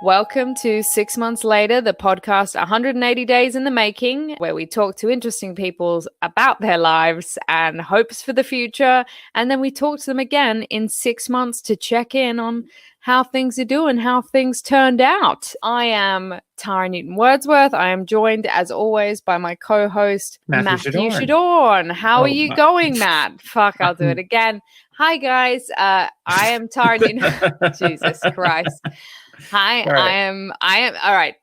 Welcome to 6 Months Later, the podcast 180 days in the making, where we talk to interesting people about their lives and hopes for the future. And then we talk to them again in 6 months to check in on how things are doing, how things turned out. I am Tara Newton-Wordsworth. I am joined, as always, by my co-host, Matthew Shadorn. How are you going, Matt? Fuck, I'll do it again. Hi, guys. I am Tara Newton. Jesus Christ. Hi, right. I am, all right,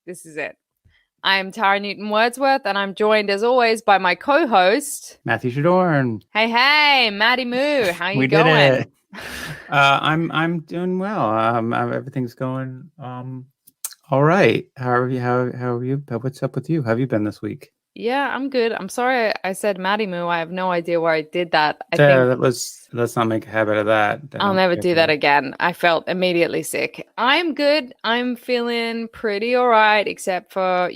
this is it. I am Tara Newton-Wordsworth, and I'm joined, as always, by my co-host, Matthew Shadorn. Hey, Matty Moo, how you we going? Did it. I'm doing well. Everything's going all right. How are you? What's up with you? How have you been this week? Yeah, I'm good. I'm sorry I said Matty Moo. I have no idea where I did that. I think let's not make a habit of that. I'll never do that again. I felt immediately sick. I'm good. I'm feeling pretty all right, except for,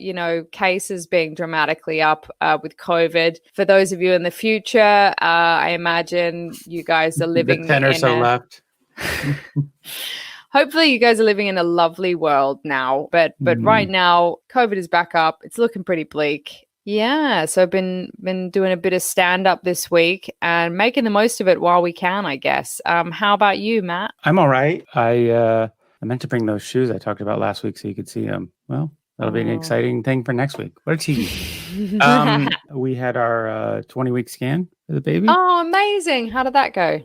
cases being dramatically up with COVID. For those of you in the future, I imagine you guys are living the 10 or so left. Hopefully you guys are living in a lovely world now. But right now, COVID is back up. It's looking pretty bleak. Yeah, so I've been doing a bit of stand-up this week and making the most of it while we can, I guess. How about you, Matt? I'm all right. I meant to bring those shoes I talked about last week so you could see them. Well, that'll be an exciting thing for next week. What a tease. We had our 20-week scan for the baby. Oh, amazing. How did that go?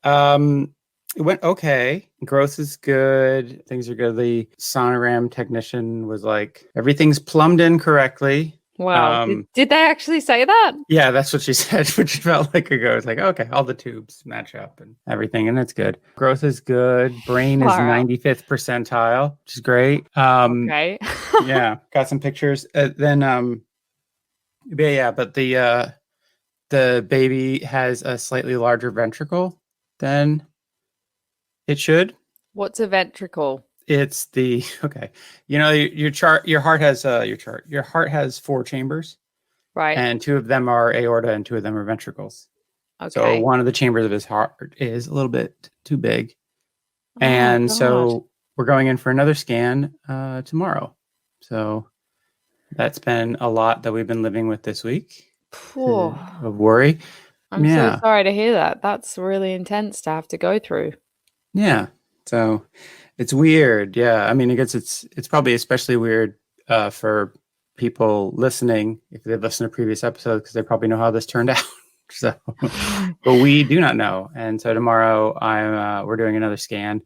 It went okay. Growth is good. Things are good. The sonogram technician was like, everything's plumbed in correctly. Wow. Did they actually say that? Yeah, that's what she said, which felt like a go. It's like, okay, all the tubes match up and everything, and it's good. Growth is good. Brain is 95th percentile, which is great. Okay. Yeah, got some pictures. But the baby has a slightly larger ventricle than it should. What's a ventricle? It's your heart has 4 chambers, right? And 2 of them are aorta and 2 of them are ventricles. Okay. So one of the chambers of his heart is a little bit too big. And so we're going in for another scan tomorrow. So that's been a lot that we've been living with this week of worry. I'm so sorry to hear that. That's really intense to have to go through. Yeah. So it's weird. Yeah. I mean, I guess it's probably especially weird for people listening if they've listened to previous episodes because they probably know how this turned out. So, but we do not know. And so tomorrow we're doing another scan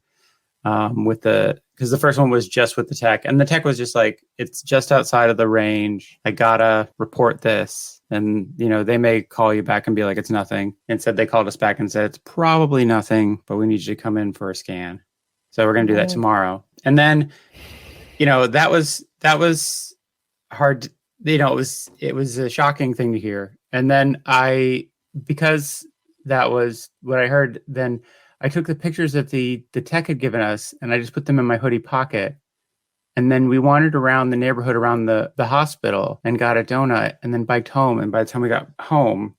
because the first one was just with the tech, and the tech was just like, it's just outside of the range. I gotta report this. And, they may call you back and be like, it's nothing. Instead, they called us back and said, it's probably nothing, but we need you to come in for a scan. So we're going to do that tomorrow. And then, that was hard. It was a shocking thing to hear. And then because that was what I heard, then I took the pictures that the tech had given us and I just put them in my hoodie pocket. And then we wandered around the neighborhood around the hospital and got a donut and then biked home. And by the time we got home,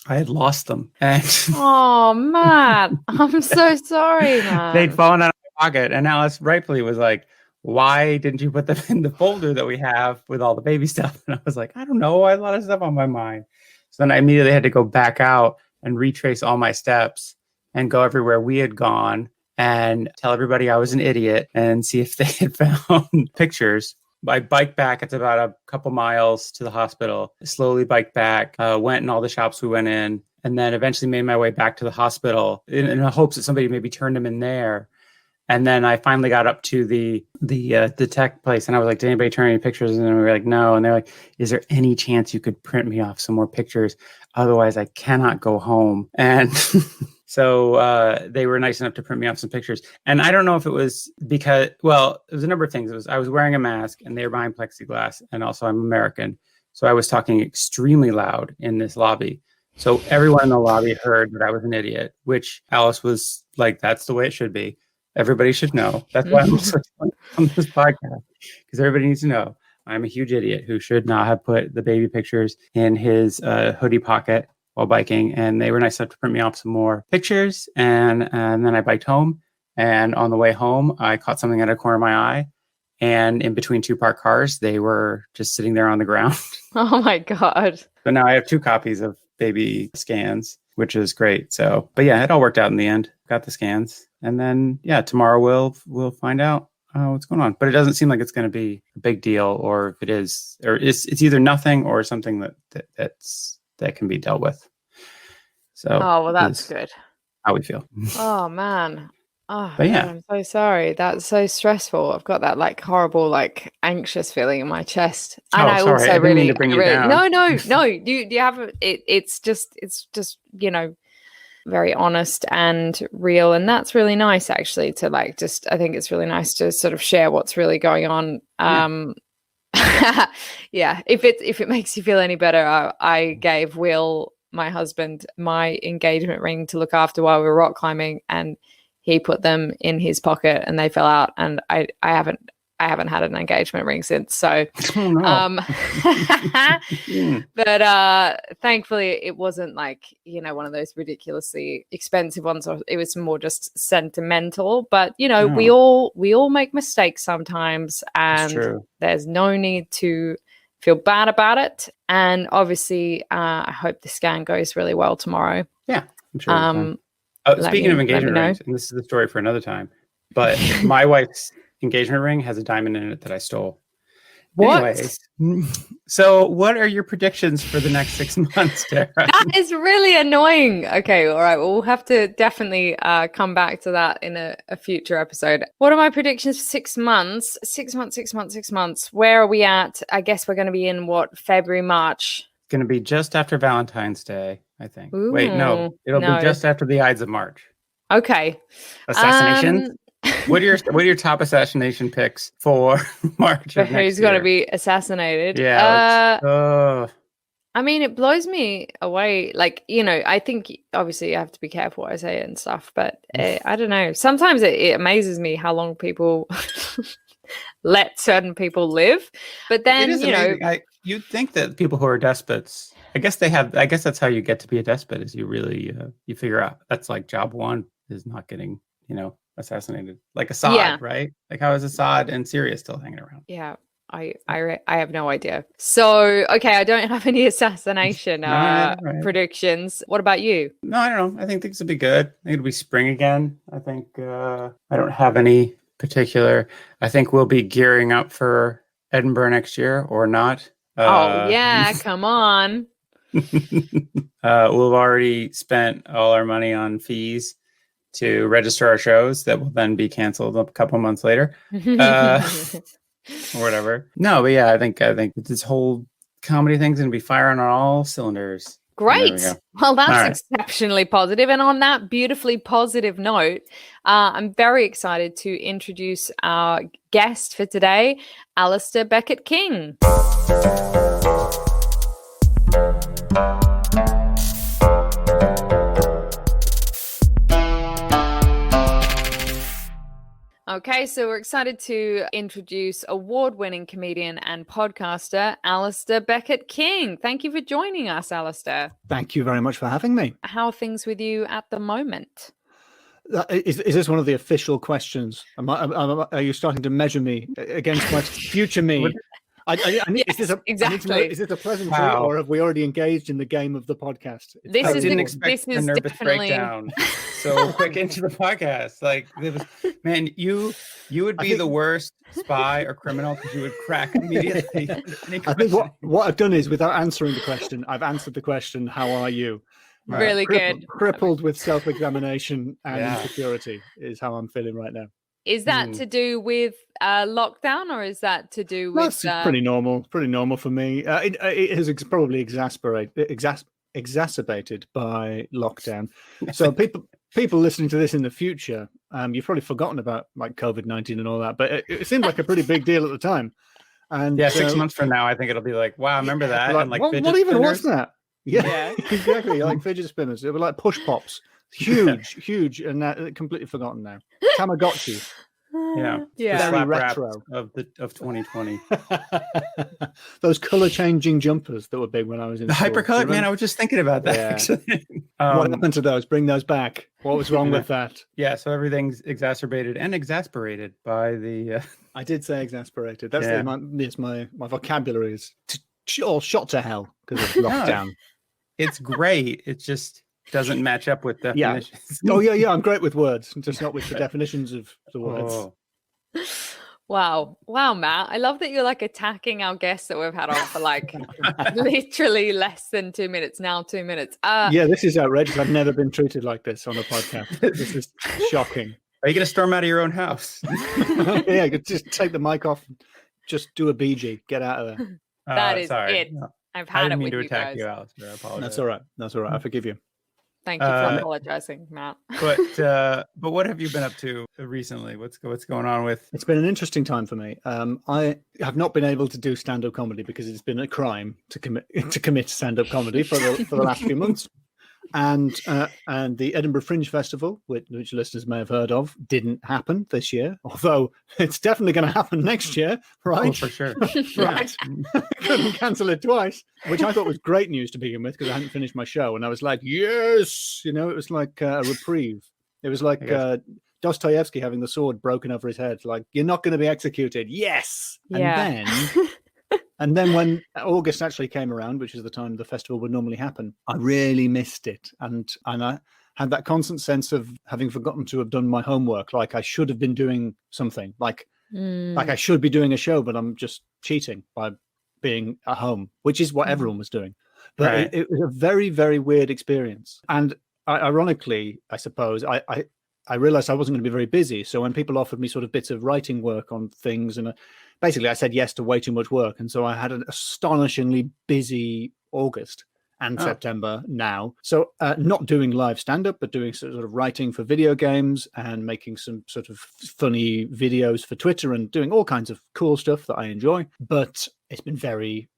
I had lost them. And oh, Matt, I'm so sorry, man. They'd fallen out of my pocket. And Alice rightfully was like, why didn't you put them in the folder that we have with all the baby stuff? And I was like, I don't know. I had a lot of stuff on my mind. So then I immediately had to go back out and retrace all my steps and go everywhere we had gone and tell everybody I was an idiot and see if they had found pictures. I biked back. It's about a couple miles to the hospital. Slowly biked back, went in all the shops we went in, and then eventually made my way back to the hospital in hopes that somebody maybe turned them in there. And then I finally got up to the tech place, and I was like, did anybody turn any pictures? And we were like, no. And they're like, is there any chance you could print me off some more pictures? Otherwise, I cannot go home. And so they were nice enough to print me off some pictures. And I don't know if it was because, well, it was a number of things. I was wearing a mask, and they were behind plexiglass, and also I'm American. So I was talking extremely loud in this lobby. So everyone in the lobby heard that I was an idiot, which Alice was like, that's the way it should be. Everybody should know. That's why I'm also on this podcast, because everybody needs to know I'm a huge idiot who should not have put the baby pictures in his hoodie pocket while biking. And they were nice enough to print me off some more pictures. And then I biked home And on the way home, I caught something out of the corner of my eye. And in between two parked cars, they were just sitting there on the ground. Oh my God. So now I have 2 copies of baby scans, which is great. So, but yeah, it all worked out in the end. Got the scans. And then, yeah, tomorrow we'll find out what's going on. But it doesn't seem like it's going to be a big deal, or if it is, or it's either nothing or something that can be dealt with. So, oh, well, that's good. How we feel. Oh man. Oh, but yeah, God, I'm so sorry. That's so stressful. I've got that like horrible, like anxious feeling in my chest. And I sorry. also I didn't really, mean to bring you down. no. You have it's just very honest and real, and that's really nice actually to like just. I think it's really nice to sort of share what's really going on. Yeah. If it makes you feel any better, I gave Will, my husband, my engagement ring to look after while we were rock climbing, and he put them in his pocket and they fell out, and I haven't had an engagement ring since. So, but thankfully it wasn't like, one of those ridiculously expensive ones. Or it was more just sentimental. But we all make mistakes sometimes, and there's no need to feel bad about it. And obviously, I hope the scan goes really well tomorrow. Yeah, I'm sure. Speaking of engagement rings, and this is the story for another time, but my wife's engagement ring has a diamond in it that I stole. What? Anyways, so what are your predictions for the next 6 months, Tara? That is really annoying. Okay, all right. Well, we'll have to definitely come back to that in a future episode. What are my predictions for 6 months? 6 months, 6 months, 6 months. Where are we at? I guess we're going to be in February, March? It's going to be just after Valentine's Day, I think. Ooh, wait, no. It'll be just after the Ides of March. Okay. Assassination? What are your top assassination picks for March? For who's going to be assassinated? Yeah. I mean, it blows me away. Like, I think obviously you have to be careful what I say and stuff, but I don't know. Sometimes it amazes me how long people let certain people live. But then, you'd think that people who are despots, I guess that's how you get to be a despot, is you really, you figure out that's like job one is not getting, assassinated, like Assad, right? Like how is Assad in Syria still hanging around? Yeah, I have no idea. So okay, I don't have any assassination predictions. What about you? No, I don't know. I think things will be good. I think it'll be spring again. I think I don't have any particular. I think we'll be gearing up for Edinburgh next year, or not. Oh yeah, come on. We've already spent all our money on fees to register our shows that will then be canceled a couple months later, or whatever. No, but yeah, I think this whole comedy thing's gonna be firing on all cylinders. Great. Well, that's exceptionally positive. And on that beautifully positive note, I'm very excited to introduce our guest for today, Alasdair Beckett-King. Okay, so we're excited to introduce award-winning comedian and podcaster Alasdair Beckett-King. Thank you for joining us, Alasdair. Thank you very much for having me. How are things with you at the moment? Is this one of the official questions? Are you starting to measure me against my future me? Yes, exactly. Is this a pleasantry, or have we already engaged in the game of the podcast? I didn't expect a nervous breakdown so quick into the podcast. Like, man, you would be the worst spy or criminal because you would crack immediately. I think what I've done is, without answering the question, I've answered the question, how are you? Really good. Crippled with self-examination and insecurity is how I'm feeling right now. Is that to do with lockdown, or is that to do with... That's pretty normal. Pretty normal for me. It has probably exacerbated by lockdown. So people listening to this in the future, you've probably forgotten about like COVID-19 and all that, but it seemed like a pretty big deal at the time. And 6 months from now, I think it'll be like, wow, remember that? Like, and like, what even was that? Yeah. Exactly. Like fidget spinners. They were like push pops. Huge, and that completely forgotten now. Tamagotchi. Yeah. Yeah. The Very slap wraps retro. of 2020. Those color changing jumpers that were big when I was in The school. hypercolor, man, I was just thinking about that. Yeah. Actually. What happened to those? Bring those back. What was wrong with that? Yeah, so everything's exacerbated and exasperated by the. I did say exasperated. That's Yeah. my vocabulary is all shot to hell because of lockdown. It's great. It just doesn't match up with definitions. Oh yeah. I'm great with words, just not with the definitions of the words. Oh. Wow, Matt. I love that you're like attacking our guests that we've had on for like literally less than 2 minutes. Now 2 minutes. Yeah, this is outrageous. I've never been treated like this on a podcast. This is shocking. Are you going to storm out of your own house? Yeah, just take the mic off. Just do a BG. Get out of there. That is sorry. it. No, I've I had didn't it mean with to you attack guys. you, Alasdair. I apologize. That's all right. I forgive you. Thank you for apologizing, Matt. But what have you been up to recently? What's going on with? It's been an interesting time for me. I have not been able to do stand-up comedy because it's been a crime to commit stand-up comedy for the last few months. And the Edinburgh Fringe Festival, which listeners may have heard of, didn't happen this year. Although it's definitely going to happen next year, right? Oh, for sure. Right. Couldn't cancel it twice, which I thought was great news to begin with because I hadn't finished my show, and I was like, yes, it was like a reprieve. It was like Dostoevsky having the sword broken over his head. Like, you're not going to be executed. Yes. Yeah. And then when August actually came around, which is the time the festival would normally happen, I really missed it. And I had that constant sense of having forgotten to have done my homework. Like I should have been doing something. Like I should be doing a show, but I'm just cheating by being at home, which is what everyone was doing. But Right. it was a very, very weird experience. And ironically, I suppose, I realized I wasn't going to be very busy. So when people offered me sort of bits of writing work on things, and basically I said yes to way too much work. And so I had an astonishingly busy August and September now. So not doing live stand-up, but doing sort of writing for video games and making some sort of funny videos for Twitter and doing all kinds of cool stuff that I enjoy. But it's been very,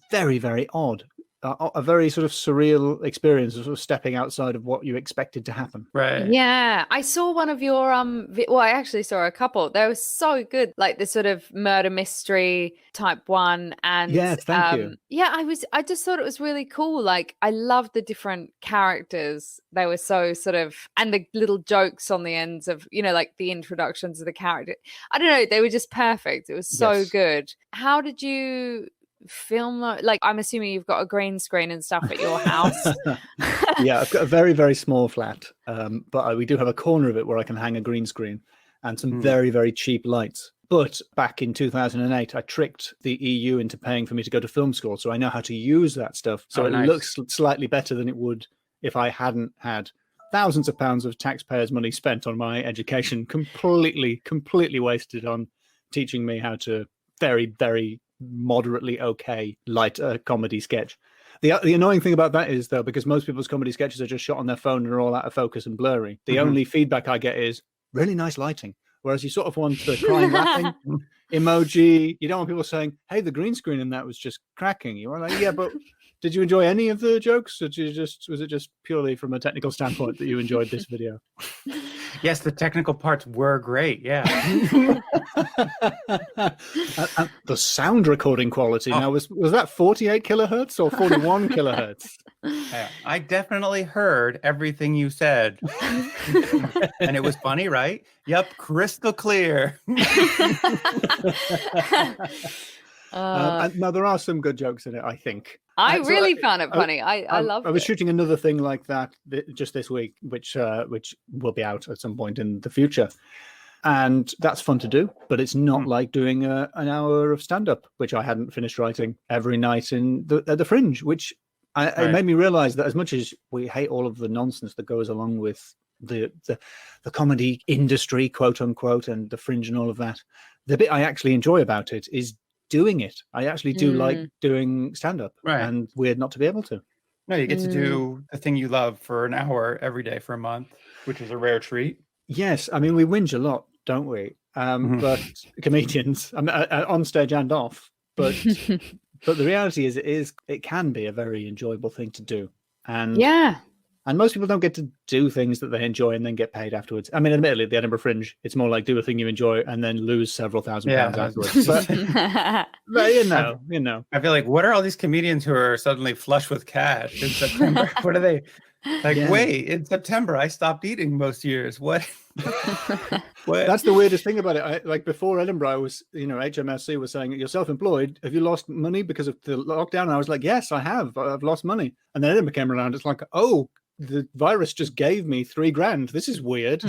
very, very odd. A very sort of surreal experience of sort of stepping outside of what you expected to happen. Right. Yeah, I saw one of your well, I actually saw a couple. They were so good, like the sort of murder mystery type one. And yes, thank you. Yeah, I just thought it was really cool. Like I loved the different characters. They were so sort of, and the little jokes on the ends of, like the introductions of the character. I don't know, they were just perfect. It was so good. How did you film? Like, I'm assuming you've got a green screen and stuff at your house. Yeah, I've got a very, very small flat, but we do have a corner of it where I can hang a green screen and some very, very cheap lights. But back in 2008, I tricked the EU into paying for me to go to film school, so I know how to use that stuff. So it looks slightly better than it would if I hadn't had thousands of pounds of taxpayers' money spent on my education, completely wasted on teaching me how to very, very moderately okay light comedy sketch. The annoying thing about that is, though, because most people's comedy sketches are just shot on their phone and are all out of focus and blurry, the only feedback I get is really nice lighting. Whereas you sort of want the crying laughing emoji. You don't want people saying, hey, the green screen in that was just cracking. You are like, yeah, but did you enjoy any of the jokes? Or was it just purely from a technical standpoint that you enjoyed this video? Yes, the technical parts were great. Yeah. And the sound recording quality now was that 48 kilohertz or 41 kilohertz? Yeah, I definitely heard everything you said. And it was funny, right? Yep, crystal clear. Now there are some good jokes in it, I think. I really found it funny. I loved it. I was shooting another thing like that just this week, which will be out at some point in the future. And that's fun to do, but it's not like doing an hour of stand-up, which I hadn't finished writing every night at the Fringe, which it made me realize that as much as we hate all of the nonsense that goes along with the comedy industry, quote unquote, and the Fringe and all of that, the bit I actually enjoy about it is doing it. I actually do like doing stand-up, and weird not to be able to. No, you get to do the thing you love for an hour every day for a month, which is a rare treat. Yes, I mean, we whinge a lot, don't we? But comedians, on stage and off. But but the reality is, it can be a very enjoyable thing to do. And And most people don't get to do things that they enjoy and then get paid afterwards. I mean, admittedly, the Edinburgh Fringe, it's more like do a thing you enjoy and then lose several thousand pounds afterwards. But you know. I feel like, what are all these comedians who are suddenly flush with cash in September? What are they? Like, wait, in September, I stopped eating most years. What? What? That's the weirdest thing about it. Like before Edinburgh, I was, HMRC was saying, you're self-employed. Have you lost money because of the lockdown? And I was like, yes, I have. I've lost money. And then Edinburgh came around. It's like, oh, the virus just gave me $3,000. This is weird.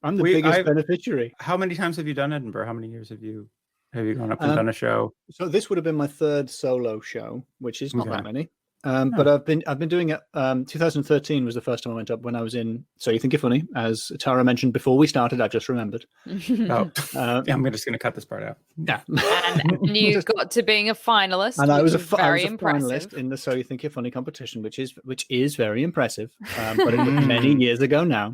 I'm the biggest beneficiary. How many times have you done Edinburgh? How many years have you gone up and done a show? So this would have been my third solo show, which is not that many. But I've been doing it. 2013 was the first time I went up, when I was in So You Think You're Funny, as Tara mentioned before we started. I just remembered. I'm just going to cut this part out. Yeah, and you got to being a finalist, and I was a impressive finalist in the So You Think You're Funny competition, which is very impressive. But it was many years ago now.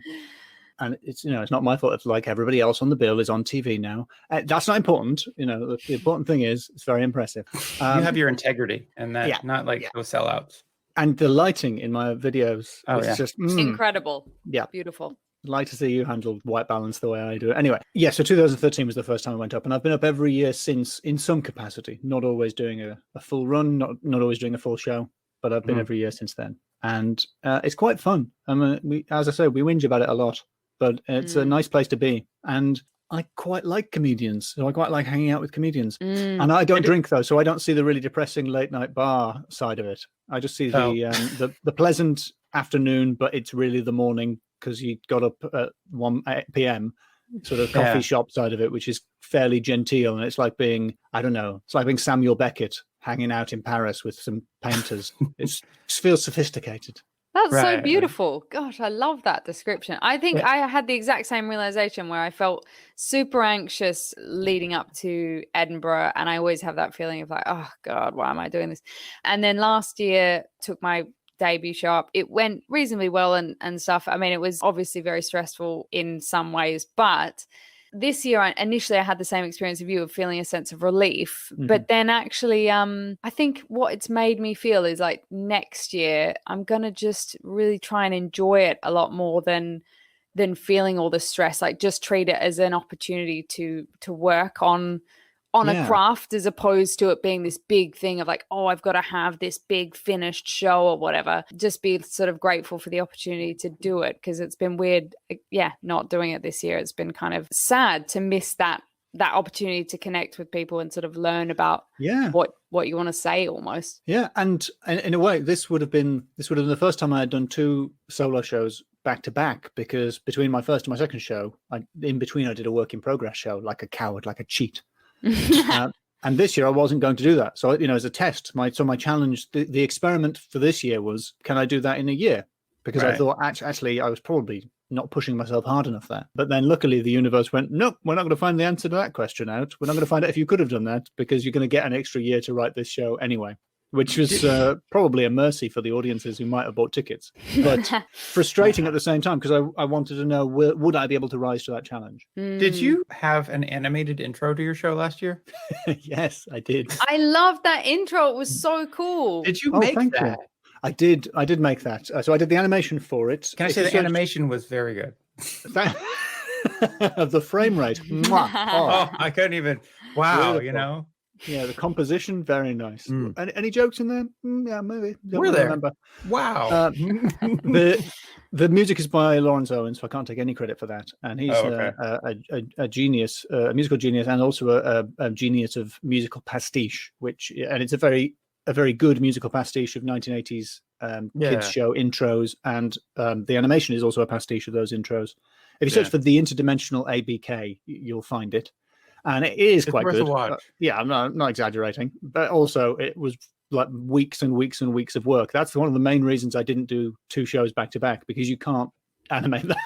And it's not my fault. It's like everybody else on the bill is on TV now. That's not important. The important thing is it's very impressive. You have your integrity, and that not like those sellouts. And the lighting in my videos is just incredible. Yeah, beautiful. I'd like to see you handle white balance the way I do it. Anyway, so 2013 was the first time I went up, and I've been up every year since, in some capacity. Not always doing a full run, not always doing a full show, but I've been every year since then. And it's quite fun. I mean, as I say, we whinge about it a lot. But it's a nice place to be. And I quite like comedians. So I quite like hanging out with comedians. And I don't drink, though, so I don't see the really depressing late night bar side of it. I just see the pleasant afternoon, but it's really the morning because you got up at 1 p.m. sort of coffee shop side of it, which is fairly genteel. And it's like being, I don't know, it's like being Samuel Beckett hanging out in Paris with some painters. It feels sophisticated. That's so beautiful. Gosh, I love that description. I think I had the exact same realization where I felt super anxious leading up to Edinburgh. And I always have that feeling of like, oh God, why am I doing this? And then last year took my debut show up. It went reasonably well and stuff. I mean, it was obviously very stressful in some ways, but this year, initially, I had the same experience of you of feeling a sense of relief. But then actually, I think what it's made me feel is like next year, I'm going to just really try and enjoy it a lot more than feeling all the stress. Like just treat it as an opportunity to work on a craft, as opposed to it being this big thing of like, oh, I've got to have this big finished show or whatever. Just be sort of grateful for the opportunity to do it, because it's been weird, not doing it this year. It's been kind of sad to miss that opportunity to connect with people and sort of learn about what you want to say almost. Yeah, and in a way, this would have been the first time I had done 2 solo shows back to back, because between my first and my second show, in between I did a work in progress show, like a coward, like a cheat. And this year I wasn't going to do that. So, as a test, my challenge, the experiment for this year was, can I do that in a year? Because I thought actually I was probably not pushing myself hard enough there. But then luckily the universe went, nope, we're not going to find the answer to that question out. We're not going to find out if you could have done that, because you're going to get an extra year to write this show anyway. Which was probably a mercy for the audiences who might have bought tickets, but frustrating at the same time, because I wanted to know, would I be able to rise to that challenge? Did you have an animated intro to your show last year? Yes, I did. I loved that intro. It was so cool. Did you make that? You. I did make that. So I did the animation for it. Can I say the animation was very good? Of the frame rate. Oh, I couldn't even. Wow, beautiful. Yeah, the composition, very nice. Any jokes in there? Yeah, maybe. Were there? Remember. Wow. The music is by Lawrence Owen, so I can't take any credit for that. And he's a genius, a musical genius, and also a genius of musical pastiche, and it's a very good musical pastiche of 1980s kids show intros, and the animation is also a pastiche of those intros. If you search for the interdimensional ABK, you'll find it. And it is quite good. I'm not exaggerating. But also, it was like weeks and weeks and weeks of work. That's one of the main reasons I didn't do 2 shows back to back, because you can't animate them.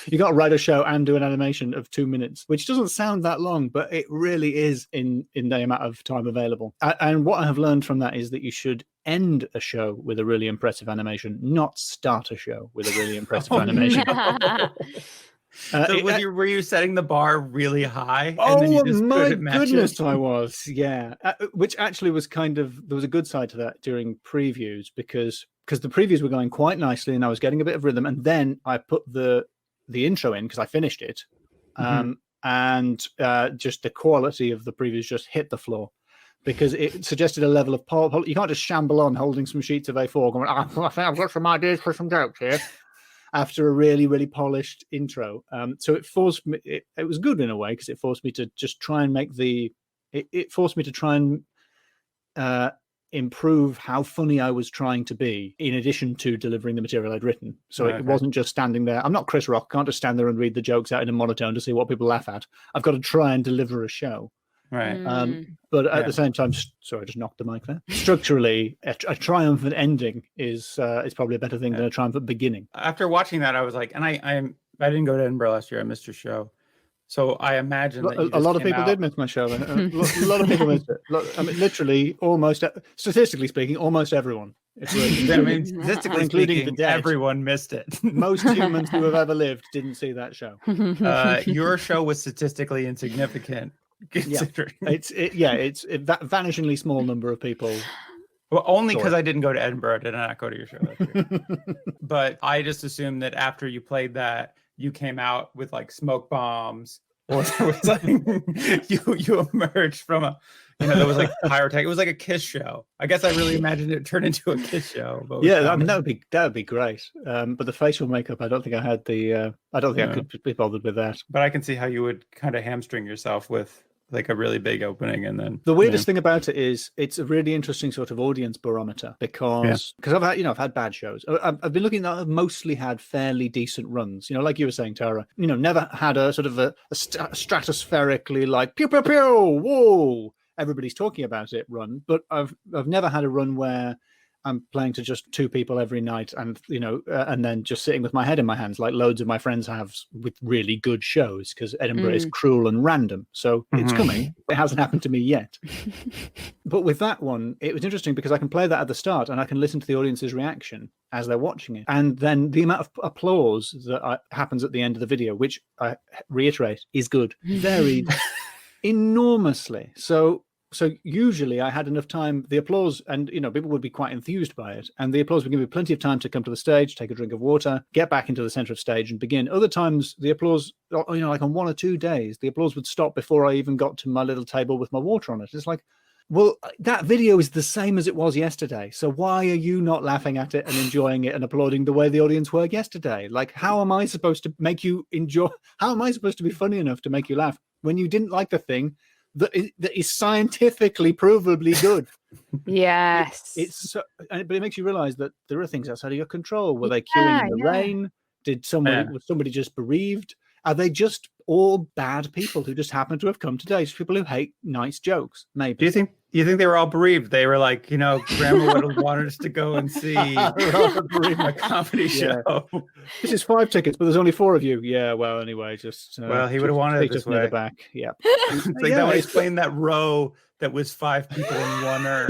You got to write a show and do an animation of 2 minutes, which doesn't sound that long, but it really is in the amount of time available. And what I have learned from that is that you should end a show with a really impressive animation, not start a show with a really impressive animation. So were you setting the bar really high? Oh, and then you just my couldn't match goodness, it? I was. Yeah. Which actually was there was a good side to that during previews because the previews were going quite nicely and I was getting a bit of rhythm. And then I put the intro in because I finished it. And just the quality of the previews just hit the floor. Because it suggested a level of you can't just shamble on holding some sheets of A4 going, I think I've got some ideas for some jokes here after a really, really polished intro. So it forced me, it was good in a way because it forced me to just try and it forced me to try and improve how funny I was trying to be in addition to delivering the material I'd written. So it wasn't just standing there. I'm not Chris Rock. I can't just stand there and read the jokes out in a monotone to see what people laugh at. I've got to try and deliver a show. Right. But at the same time, sorry, I just knocked the mic there. Structurally, a triumphant ending is probably a better thing than a triumphant beginning. After watching that, I was like, and I didn't go to Edinburgh last year. I missed your show. So I imagine that a lot of people did miss my show. A lot of people missed it. I mean, literally, statistically speaking, almost everyone. Statistically speaking, everyone missed it. Most humans who have ever lived didn't see that show. Your show was statistically insignificant. Considering. It's a vanishingly small number of people. Well, only because I didn't go to Edinburgh, did I not go to your show that year. But I just assumed that after you played that, you came out with like smoke bombs, or there was like you emerged from there was like pyrotech. It was like a Kiss show. I guess I really imagined it turned into a Kiss show. Yeah, I mean that would be great. But the facial makeup, I don't think I had I don't think I could be bothered with that. But I can see how you would kind of hamstring yourself with like a really big opening, and then the weirdest thing about it is it's a really interesting sort of audience barometer because I've had bad shows. I've been looking at, I've mostly had fairly decent runs. Like you were saying, Tara. Never had a sort of a stratospherically like pew pew pew whoa everybody's talking about it run, but I've never had a run where I'm playing to just two people every night and, and then just sitting with my head in my hands like loads of my friends have with really good shows because Edinburgh is cruel and random. So it's coming. It hasn't happened to me yet. But with that one, it was interesting because I can play that at the start and I can listen to the audience's reaction as they're watching it. And then the amount of applause that happens at the end of the video, which I reiterate is good, varied enormously. So usually I had enough time, the applause, and people would be quite enthused by it, and the applause would give me plenty of time to come to the stage, take a drink of water, get back into the center of stage and begin. Other times the applause, like on 1 or 2 days, the applause would stop before I even got to my little table with my water on it. It's like, well, that video is the same as it was yesterday. So why are you not laughing at it and enjoying it and applauding the way the audience were yesterday? Like, how am I supposed to make you enjoy? How am I supposed to be funny enough to make you laugh when you didn't like the thing that is scientifically provably good? Yes. But it makes you realize that there are things outside of your control. Were they queuing in the rain? Was somebody just bereaved? Are they just all bad people who just happen to have come today? Just people who hate nice jokes, maybe. Do you think they were all bereaved? They were like, Grandma would have wanted us to go and see a comedy show. This is 5 tickets, but there's only 4 of you. Yeah, well, anyway, just he would have wanted it this way. Back. Yeah, that would explain that row that was 5 people in one urn.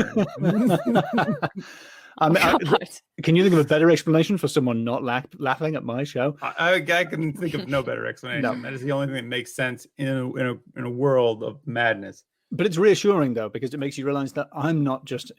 Can you think of a better explanation for someone not laughing at my show? I can think of no better explanation. No. That is the only thing that makes sense in a world of madness. But it's reassuring, though, because it makes you realize that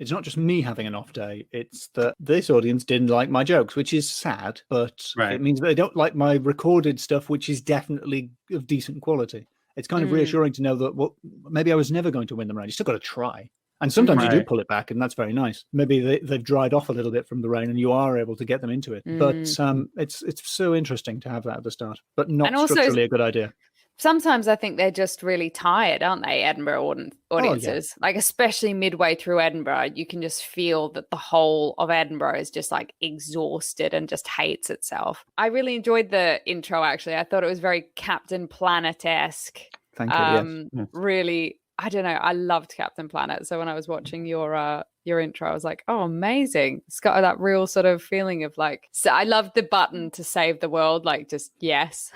it's not just me having an off day. It's that this audience didn't like my jokes, which is sad, but it means that they don't like my recorded stuff, which is definitely of decent quality. It's kind of reassuring to know that, well, maybe I was never going to win them around. You still got to try. And sometimes you do pull it back, and that's very nice. Maybe they've dried off a little bit from the rain, and you are able to get them into it. But it's so interesting to have that at the start, but not structurally a good idea. Sometimes I think they're just really tired, aren't they, Edinburgh audiences? Oh, yeah. Like, especially midway through Edinburgh, you can just feel that the whole of Edinburgh is just like exhausted and just hates itself. I really enjoyed the intro, actually. I thought it was very Captain Planet-esque. Thank you, yes. Really, I don't know. I loved Captain Planet. So when I was watching your intro, I was like, oh, amazing. It's got that real sort of feeling of like, so I love the button to save the world, like just yes.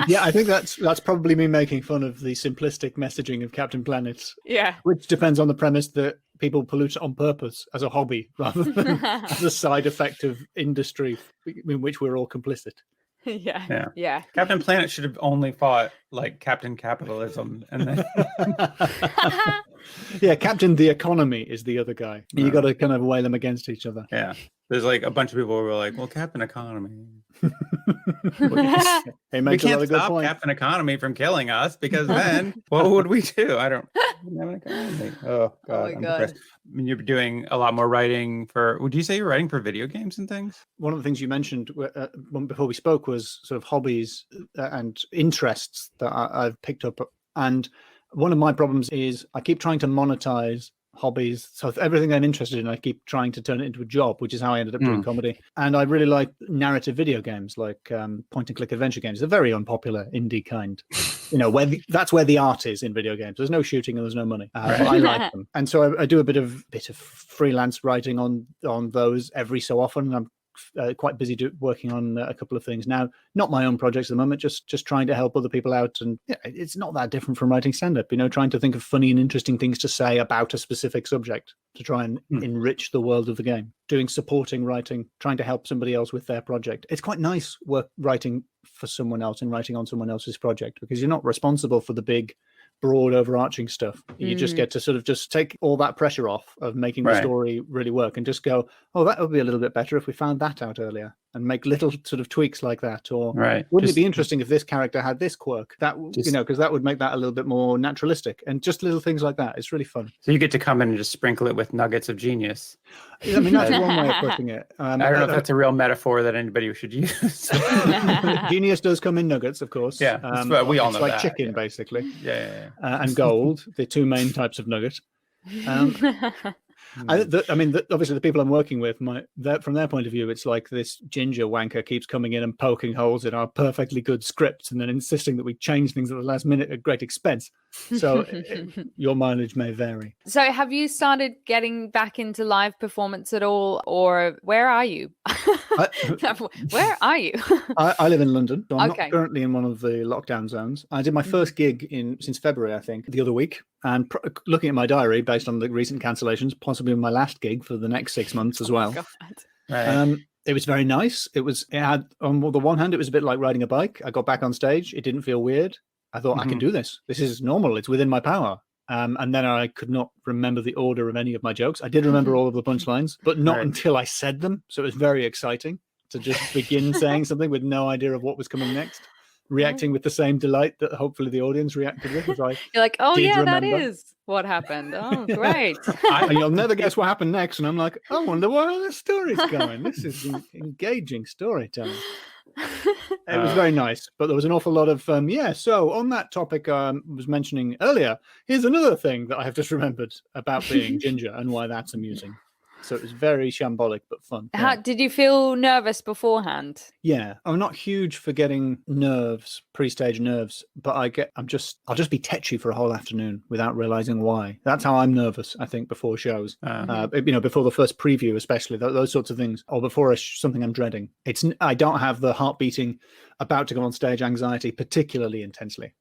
Yeah, I think that's probably me making fun of the simplistic messaging of Captain Planet. Yeah. Which depends on the premise that people pollute on purpose as a hobby rather than as a side effect of industry in which we're all complicit. Yeah. Captain Planet should have only fought like Captain Capitalism, and then Yeah, Captain the Economy is the other guy. You got to kind of weigh them against each other. yeah, there's like a bunch of people who were like, "Well, Captain Economy." He We makes a lot can't of good stop points. Captain Economy from killing us because then what would we do? I don't have an economy. Oh God, my I'm God. depressed. I mean, you're doing a lot more writing for. Would you say you're writing for video games and things? One of the things you mentioned before we spoke was sort of hobbies and interests that I've picked up. And one of my problems is I keep trying to monetize hobbies. So if everything I'm interested in, I keep trying to turn it into a job, which is how I ended up doing comedy. And I really like narrative video games, like point and click adventure games. They're very unpopular indie kind. Where that's where the art is in video games. There's no shooting and there's no money. But I like them, and so I do a bit of freelance writing on those every so often. I'm quite busy working on a couple of things now. Not my own projects at the moment, just trying to help other people out. And it's not that different from writing stand-up, trying to think of funny and interesting things to say about a specific subject to try and enrich the world of the game. Doing supporting writing, trying to help somebody else with their project. It's quite nice writing for someone else and writing on someone else's project, because you're not responsible for the big, broad, overarching stuff. You just get to sort of just take all that pressure off of making the story really work and just go, oh, that would be a little bit better if we found that out earlier, and make little sort of tweaks like that. Or wouldn't it be interesting if this character had this quirk? That because that would make that a little bit more naturalistic, and just little things like that. It's really fun. So you get to come in and just sprinkle it with nuggets of genius. I mean, that's one way of putting it. I don't know if that's a real metaphor that anybody should use. Genius does come in nuggets, of course. Yeah, we all know like that. chicken, basically. Yeah. And gold, the two main types of nugget. Obviously, the people I'm working with, from their point of view, it's like this ginger wanker keeps coming in and poking holes in our perfectly good scripts and then insisting that we change things at the last minute at great expense. So your mileage may vary. So have you started getting back into live performance at all, or where are you? Where are you? I live in London, so I'm not currently in one of the lockdown zones. I did my first gig since February, I think, the other week. And looking at my diary, based on the recent cancellations, possibly my last gig for the next 6 months as well. It was very nice. It had, on the one hand, it was a bit like riding a bike. I got back on stage. It didn't feel weird. I thought, I can do this. This is normal. It's within my power. And then I could not remember the order of any of my jokes. I did remember all of the punchlines, but not until I said them. So it was very exciting to just begin saying something with no idea of what was coming next, reacting with the same delight that hopefully the audience reacted with. You're like, oh yeah, that is what happened. Oh, great. You'll never guess what happened next. And I'm like, I wonder where the story's going. This is engaging storytelling. It was very nice, but there was an awful lot of so on that topic I was mentioning earlier, here's another thing that I have just remembered about being ginger and why that's amusing. So it was very shambolic but fun. How did you feel nervous beforehand? Yeah, I'm not huge for getting nerves, pre-stage nerves, but I'll just be tetchy for a whole afternoon without realizing why. That's how I'm nervous, I think, before shows. Before the first preview, especially those sorts of things, or before something I'm dreading. I don't have the heart beating, about to go on stage anxiety particularly intensely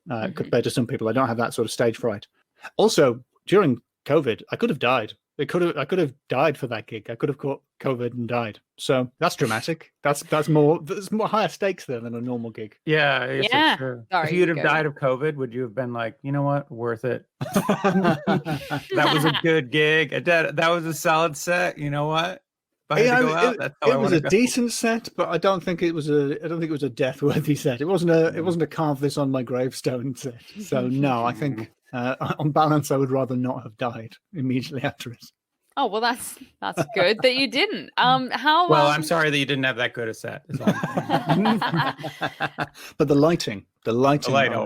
compared to some people. I don't have that sort of stage fright. Also, during COVID, I could have died. I could have died for that gig. I could have caught COVID and died. So that's dramatic. There's more higher stakes there than a normal gig. Yeah. Sure. Sorry, if you'd have died of COVID, would you have been like, you know what, worth it? That was a good gig. That was a solid set. You know what? It was a decent set, but I don't think it was a death-worthy set. It wasn't a carve this on my gravestone set. So no, I think on balance, I would rather not have died immediately after it. Oh well, that's good that you didn't. I'm sorry that you didn't have that good a set. But the lighting. Oh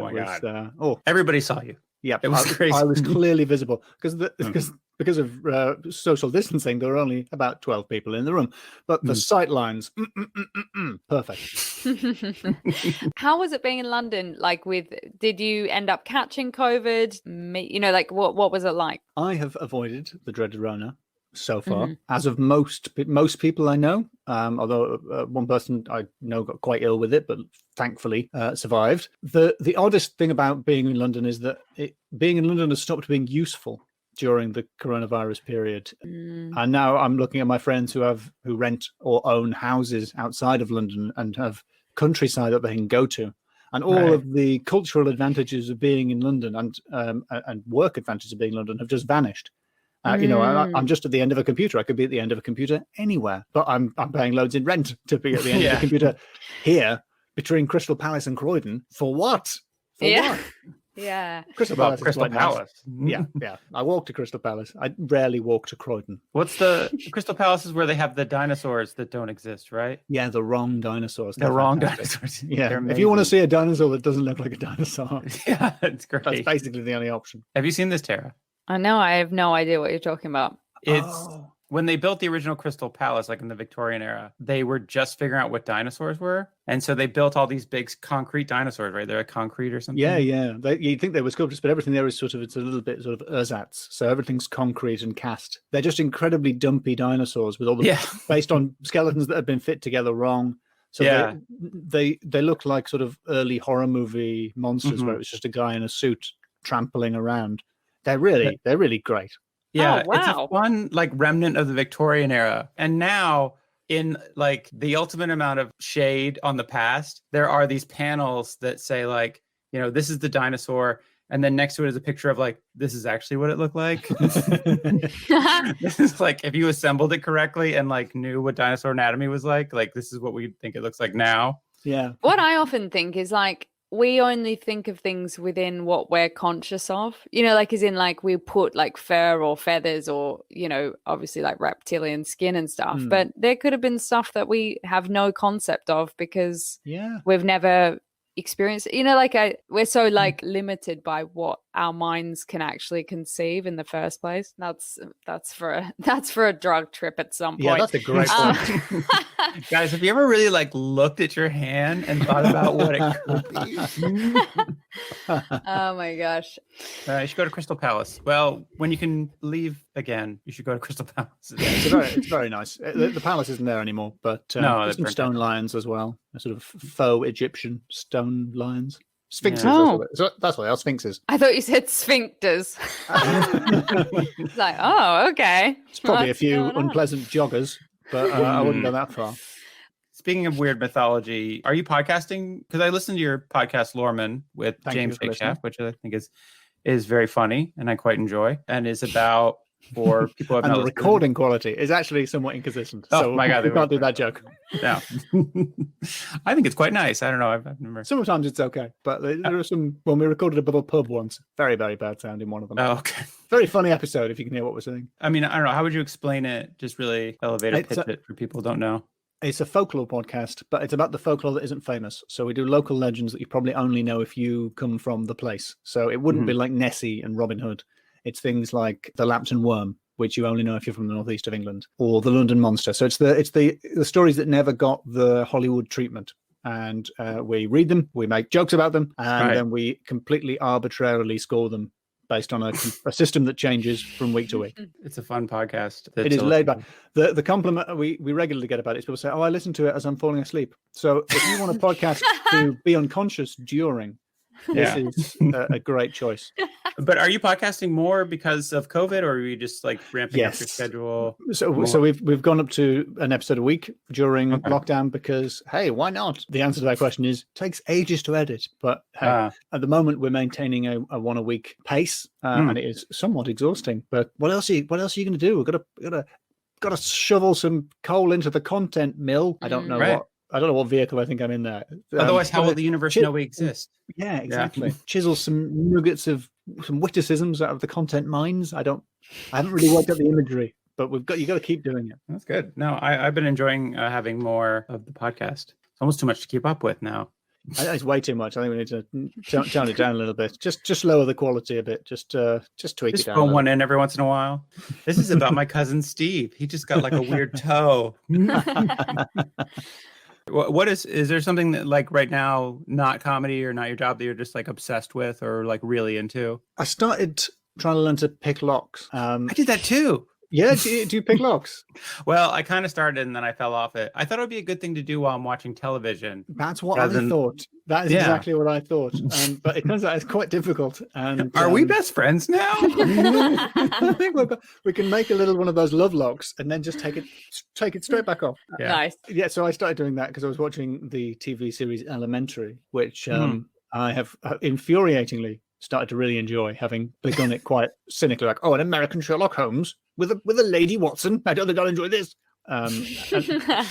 my god! Everybody saw you. Yeah, it was crazy. I was clearly visible because of social distancing. There were only about 12 people in the room, but the sight lines, perfect. How was it being in London? Did you end up catching COVID? What was it like? I have avoided the dreaded Rona so far, as of most people I know. Although one person I know got quite ill with it, but thankfully survived. The oddest thing about being in London is that being in London has stopped being useful during the coronavirus period. And now I'm looking at my friends who rent or own houses outside of London and have countryside that they can go to, and all of the cultural advantages of being in London and work advantages of being in London have just vanished. I'm just at the end of a computer. I could be at the end of a computer anywhere, but I'm paying loads in rent to be at the end of the computer here between Crystal Palace and Croydon. For what? What? Yeah. Crystal Palace. Nice. Yeah. I walk to Crystal Palace. I rarely walk to Croydon. What's the Crystal Palace is where they have the dinosaurs that don't exist, right? Yeah, the wrong dinosaurs. The wrong dinosaurs. Yeah. If you want to see a dinosaur that doesn't look like a dinosaur, yeah, it's great. That's basically the only option. Have you seen this, Tara? I know. I have no idea what you're talking about. It's when they built the original Crystal Palace, like in the Victorian era, they were just figuring out what dinosaurs were. And so they built all these big concrete dinosaurs, right? They're like concrete or something. Yeah. You'd think they were sculptures, but everything there is it's a little bit sort of ersatz. So everything's concrete and cast. They're just incredibly dumpy dinosaurs with all the based on skeletons that have been fit together wrong. So they look like sort of early horror movie monsters where it was just a guy in a suit trampling around. They're really great. Yeah, oh, wow. It's a fun like remnant of the Victorian era. And now in like the ultimate amount of shade on the past, there are these panels that say like, this is the dinosaur. And then next to it is a picture of like, this is actually what it looked like. This is like, if you assembled it correctly and like knew what dinosaur anatomy was like this is what we think it looks like now. Yeah. What I often think is like, we only think of things within what we're conscious of, like as in like we put like fur or feathers or, obviously like reptilian skin and stuff. But there could have been stuff that we have no concept of because we've never experienced it. We're so like limited by what our minds can actually conceive in the first place. That's for a drug trip at some point. Yeah, that's a great point. Guys, have you ever really like looked at your hand and thought about what it could be? Oh my gosh. You should go to Crystal Palace. Well, when you can leave again, you should go to Crystal Palace. It's very nice. The palace isn't there anymore, but there's some stone lions as well. A sort of faux Egyptian stone lions. Sphinxes. That's what they are, sphinxes. I thought you said sphincters. It's like, okay. It's probably a few unpleasant joggers, but I wouldn't go that far. Speaking of weird mythology, are you podcasting? Because I listened to your podcast, Loremen, with James Shakeshaft, which I think is very funny and I quite enjoy, and is about for people who have and not the recording quality is actually somewhat inconsistent. So my God, we can't do that joke. No. I think it's quite nice. I don't know. I've never. Sometimes it's okay, but there are some. When we recorded above a pub once, very, very bad sound in one of them. Oh, okay. Very funny episode if you can hear what we're saying. I mean, I don't know. How would you explain it? Just really elevator pitch it for people who don't know. It's a folklore podcast, but it's about the folklore that isn't famous. So we do local legends that you probably only know if you come from the place. So it wouldn't be like Nessie and Robin Hood. It's things like the Lapton Worm, which you only know if you're from the northeast of England, or the London Monster. So it's the stories that never got the Hollywood treatment. And we read them, we make jokes about them, and then we completely arbitrarily score them based on a system that changes from week to week. It's a fun podcast. It is laid back. The compliment we regularly get about it is people say, I listen to it as I'm falling asleep. So if you want a podcast to be unconscious during, this is a great choice. But are you podcasting more because of COVID, or are you just like ramping up your schedule? So we've gone up to an episode a week during lockdown because, hey, why not? The answer to that question is it takes ages to edit. But hey, at the moment, we're maintaining a one a week pace, and it is somewhat exhausting. But what else are you going to do? We've got to shovel some coal into the content mill. I don't know what vehicle I think I'm in there. Otherwise, how will the universe know we exist? Yeah, exactly. Yeah. Chisel some nuggets of some witticisms out of the content mines. I haven't really worked out the imagery, but you got to keep doing it. That's good. No, I've been enjoying having more of the podcast. It's almost too much to keep up with now. It's way too much. I think we need to tone it down a little bit. Just lower the quality a bit. Just tweak it down. Throw one in every once in a while. This is about my cousin Steve. He just got like a weird toe. What is there something that like right now, not comedy or not your job, that you're just like obsessed with or like really into? I started trying to learn to pick locks. I did that too. Yeah, do you pick locks? Well, I kind of started and then I fell off it. I thought it would be a good thing to do while I'm watching television. That's what I thought. That is exactly what I thought. But it turns out it's quite difficult. And are we best friends now? I think we can make a little one of those love locks and then just take it straight back off. Yeah. Nice. Yeah, so I started doing that because I was watching the TV series Elementary, which I have infuriatingly started to really enjoy, having begun it quite cynically, like, an American Sherlock Holmes with a Lady Watson. I don't think I'll enjoy this. And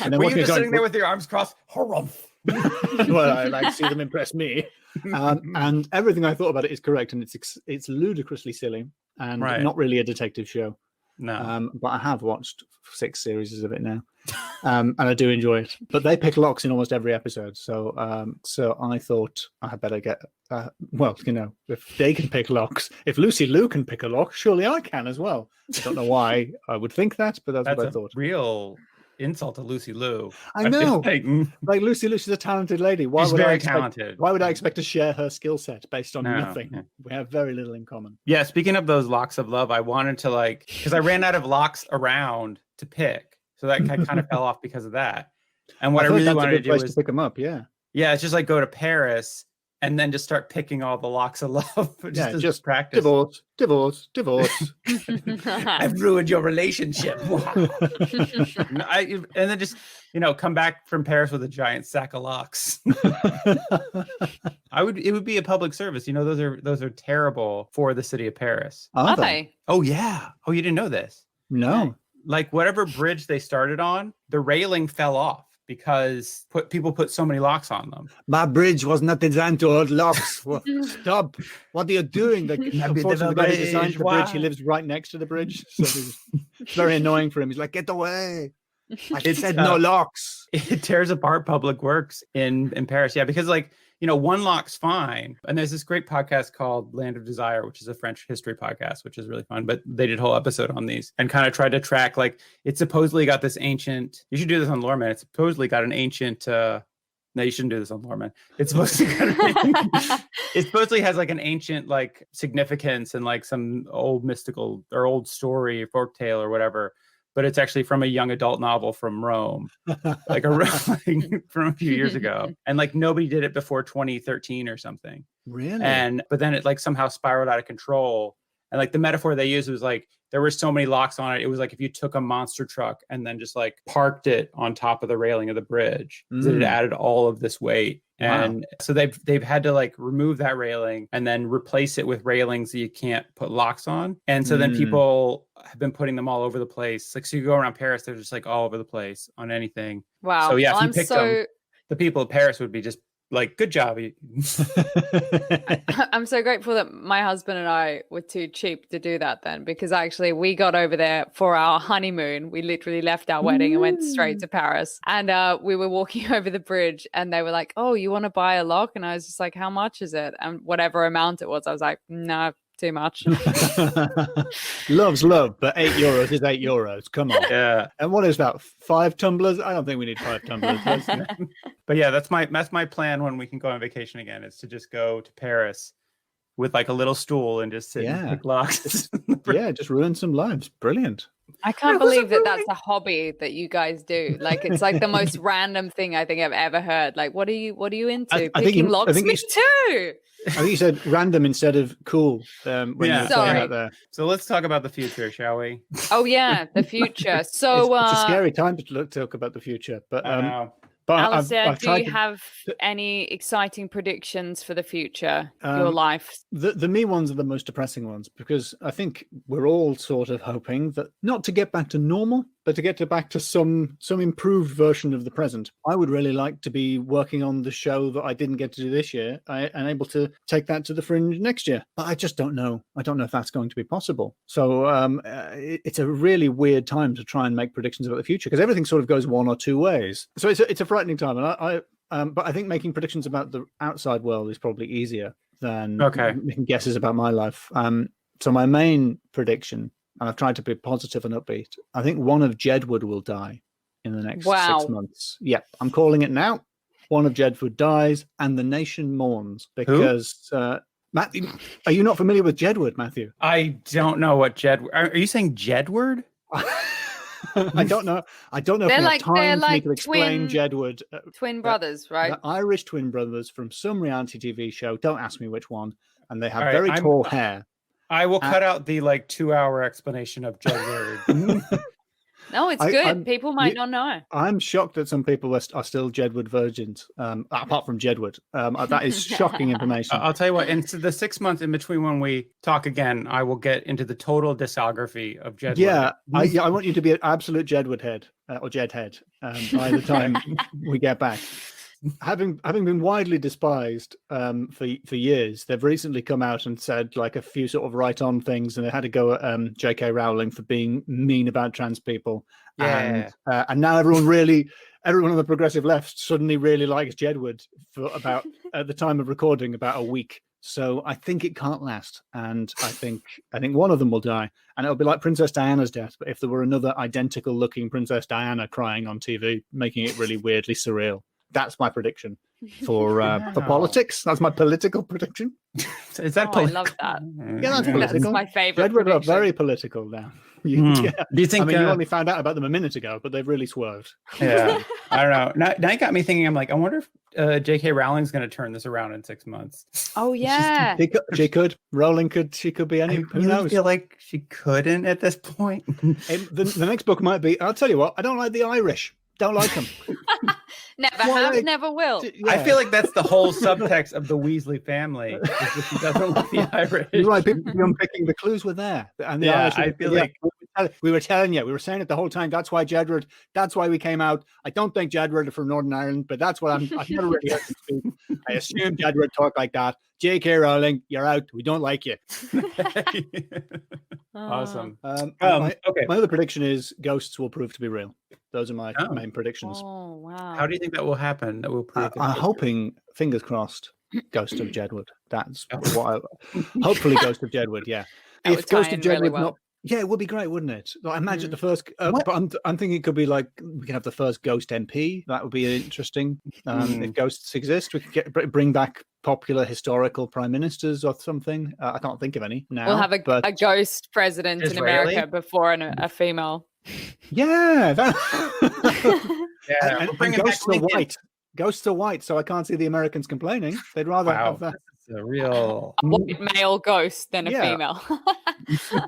then were you just sitting there with your arms crossed? Harumph. Well, I like to see them impress me. And everything I thought about it is correct, and it's ludicrously silly and not really a detective show. No. But I have watched 6 series of it now. And I do enjoy it. But they pick locks in almost every episode. So I thought I had better get, if they can pick locks, if Lucy Liu can pick a lock, surely I can as well. I don't know why I would think that, but that's what I thought. Real insult to Lucy Liu. I know. Like Lucy Liu, she's a talented lady. She's very talented. Why would I expect to share her skill set based on nothing? Yeah. We have very little in common. Yeah, speaking of those locks of love, I wanted to because I ran out of locks around to pick. So that kind of fell off because of that. And what I really wanted to do was to pick them up. Yeah. Yeah, it's just like go to Paris and then just start picking all the locks of love. just practice. Divorce. I've ruined your relationship. And then just, come back from Paris with a giant sack of locks. It would be a public service. Those are terrible for the city of Paris. Are they? Oh yeah. Oh, you didn't know this? No. Like whatever bridge they started on, the railing fell off because people put so many locks on them. My bridge was not designed to hold locks. Stop. What are you doing? The guy who designed the bridge, he lives right next to the bridge. So it's very annoying for him. He's like, get away. I said no locks. It tears apart public works in Paris. Yeah, because one lock's fine. And there's this great podcast called Land of Desire, which is a French history podcast, which is really fun. But they did a whole episode on these and kind of tried to track, it supposedly got this ancient, you should do this on Loremen. It supposedly got an ancient, no, you shouldn't do this on Loremen. It's supposed to it supposedly has an ancient significance and some old mystical or old story, folk tale or whatever. But it's actually from a young adult novel from Rome, from a few years ago. And nobody did it before 2013 or something. Really? But then it somehow spiraled out of control. And the metaphor they used was there were so many locks on it. It was if you took a monster truck and then just parked it on top of the railing of the bridge. It had added all of this weight. And so they've had to remove that railing and then replace it with railings that you can't put locks on. And so then people have been putting them all over the place. So you go around Paris, they're just all over the place on anything. Wow. So yeah, if you picked them, the people of Paris would be just good job. I'm so grateful that my husband and I were too cheap to do that then, because actually we got over there for our honeymoon. We literally left our wedding and went straight to Paris. And we were walking over the bridge and they were like, oh, you want to buy a lock? And I was just like, how much is it? And whatever amount it was, I was like, no, too much. Love's love, but €8 is €8. Come on. Yeah. And what is that? 5 tumblers? I don't think we need 5 tumblers. But yeah, that's my plan when we can go on vacation again, is to just go to Paris with a little stool and just sit and pick locks. Yeah, just ruin some lives. Brilliant. I can't believe that that's a hobby that you guys do. It's the most random thing I think I've ever heard. What are you into? Picking locks? Me too. I think you said random instead of cool when you were saying that there. So let's talk about the future, shall we? Oh yeah, the future. So it's a scary time to talk about the future, but Alasdair, do you have any exciting predictions for the future, your life? The me ones are the most depressing ones, because I think we're all sort of hoping that not to get back to normal, but to get back to some improved version of the present. I would really like to be working on the show that I didn't get to do this year and able to take that to the Fringe next year. But I just don't know. I don't know if that's going to be possible. So it's a really weird time to try and make predictions about the future, because everything sort of goes one or two ways. So it's a frightening time. And but I think making predictions about the outside world is probably easier than making guesses about my life. So my main prediction, and I've tried to be positive and upbeat, I think one of Jedward will die in the next 6 months. Yep, I'm calling it now. One of Jedward dies and the nation mourns because... Matthew, are you not familiar with Jedward, Matthew? I don't know what Jedward... Are you saying Jedward? I don't know. I don't know if They're we have like- time they're for me like to explain twin- Jedward. Twin brothers, right? The Irish twin brothers from some reality TV show. Don't ask me which one. And they have All right, very tall hair. I will cut out the 2-hour explanation of Jedward. No, it's I- good. I'm- People might not know. I'm shocked that some people are still Jedward virgins, apart from Jedward. That is shocking information. I'll tell you what, in the 6 months in between when we talk again, I will get into the total discography of Jedward. Yeah, I want you to be an absolute Jedward head or Jed head by the time we get back. Having been widely despised for years, they've recently come out and said a few sort of right-on things, and they had to go at J.K. Rowling for being mean about trans people. Yeah. And now everyone on the progressive left suddenly really likes Jedward for about at the time of recording about a week. So I think it can't last, and I think one of them will die, and it'll be like Princess Diana's death. But if there were another identical-looking Princess Diana crying on TV, making it really weirdly surreal. That's my prediction for politics. That's my political prediction. Is that I love that. Yeah, that's political. That's my favorite. Jedward are prediction. very political now. Do you think? you only found out about them a minute ago, but they've really swerved. Yeah, I don't know. Now you got me thinking. I'm like, I wonder if J.K. Rowling's going to turn this around in 6 months. Oh yeah. She could. Rowling could. She could be any. I Who really knows? feel like she couldn't at this point. The next book might be. I'll tell you what. I don't like the Irish. Don't like them. Never Well, have, never will. I feel like that's the whole subtext of the Weasley family. Is that she doesn't like the Irish. You're right. People be unpicking the clues were there, and the Irish. I feel like we were telling you. We were saying it the whole time. That's why Jedward. That's why we came out. I don't think Jedward are from Northern Ireland, but that's what I've never really heard them speak. I assume Jedward talk like that. J.K. Rowling, you're out. We don't like you. Awesome. My Okay. other prediction is ghosts will prove to be real. Those are my main predictions. Oh wow. How do you think that will happen? That will prove. I'm hoping, fingers crossed, Ghost of Jedward. That's what. Hopefully, Ghost of Jedward. Yeah. That would If Ghost tie of in really Jedward well. not. Yeah, it would be great, wouldn't it? Like, imagine the first. But I'm thinking it could be like we can have the first Ghost MP. That would be interesting. If ghosts exist, we could bring back popular historical prime ministers or something. I can't think of any now. We'll have a ghost president in Israeli? America before a female. Yeah. Yeah, And bringing ghosts back are Lincoln. white. Ghosts are white, so I can't see the Americans complaining. They'd rather Wow, have that. that's a real. A white male ghost than a Yeah. female.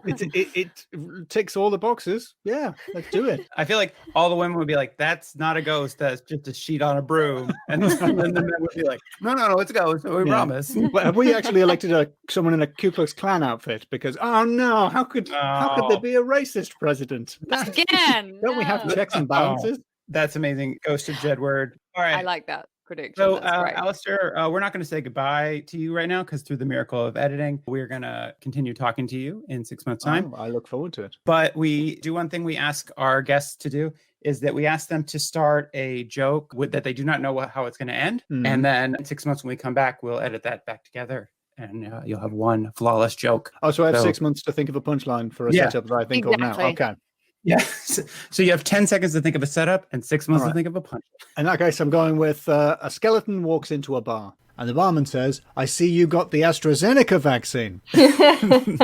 It ticks all the boxes. Yeah, let's do it. I feel like all the women would be like, "That's not a ghost. That's just a sheet on a broom," and then the men would be like, "No, it's a ghost. We promise." But have we actually elected someone in a Ku Klux Klan outfit? Because how could there be a racist president? Again. Don't we have no. checks and balances? That's amazing. Ghost of Jedward. All right. I like that prediction. So, That's great. Alasdair, we're not going to say goodbye to you right now because through the miracle of editing, we're going to continue talking to you in 6 months' time. Oh, I look forward to it. But we do one thing we ask our guests to do is that we ask them to start a joke that they do not know how it's going to end. Mhm. And then in 6 months when we come back, we'll edit that back together and you'll have one flawless joke. Oh, so I have So- 6 months to think of a punchline for a Yeah. setup that I think of now. Exactly. Okay. Yes. So you have 10 seconds to think of a setup and 6 months All to right. think of a punch. In that case, I'm going with a skeleton walks into a bar. And the barman says, "I see you got the AstraZeneca vaccine." Because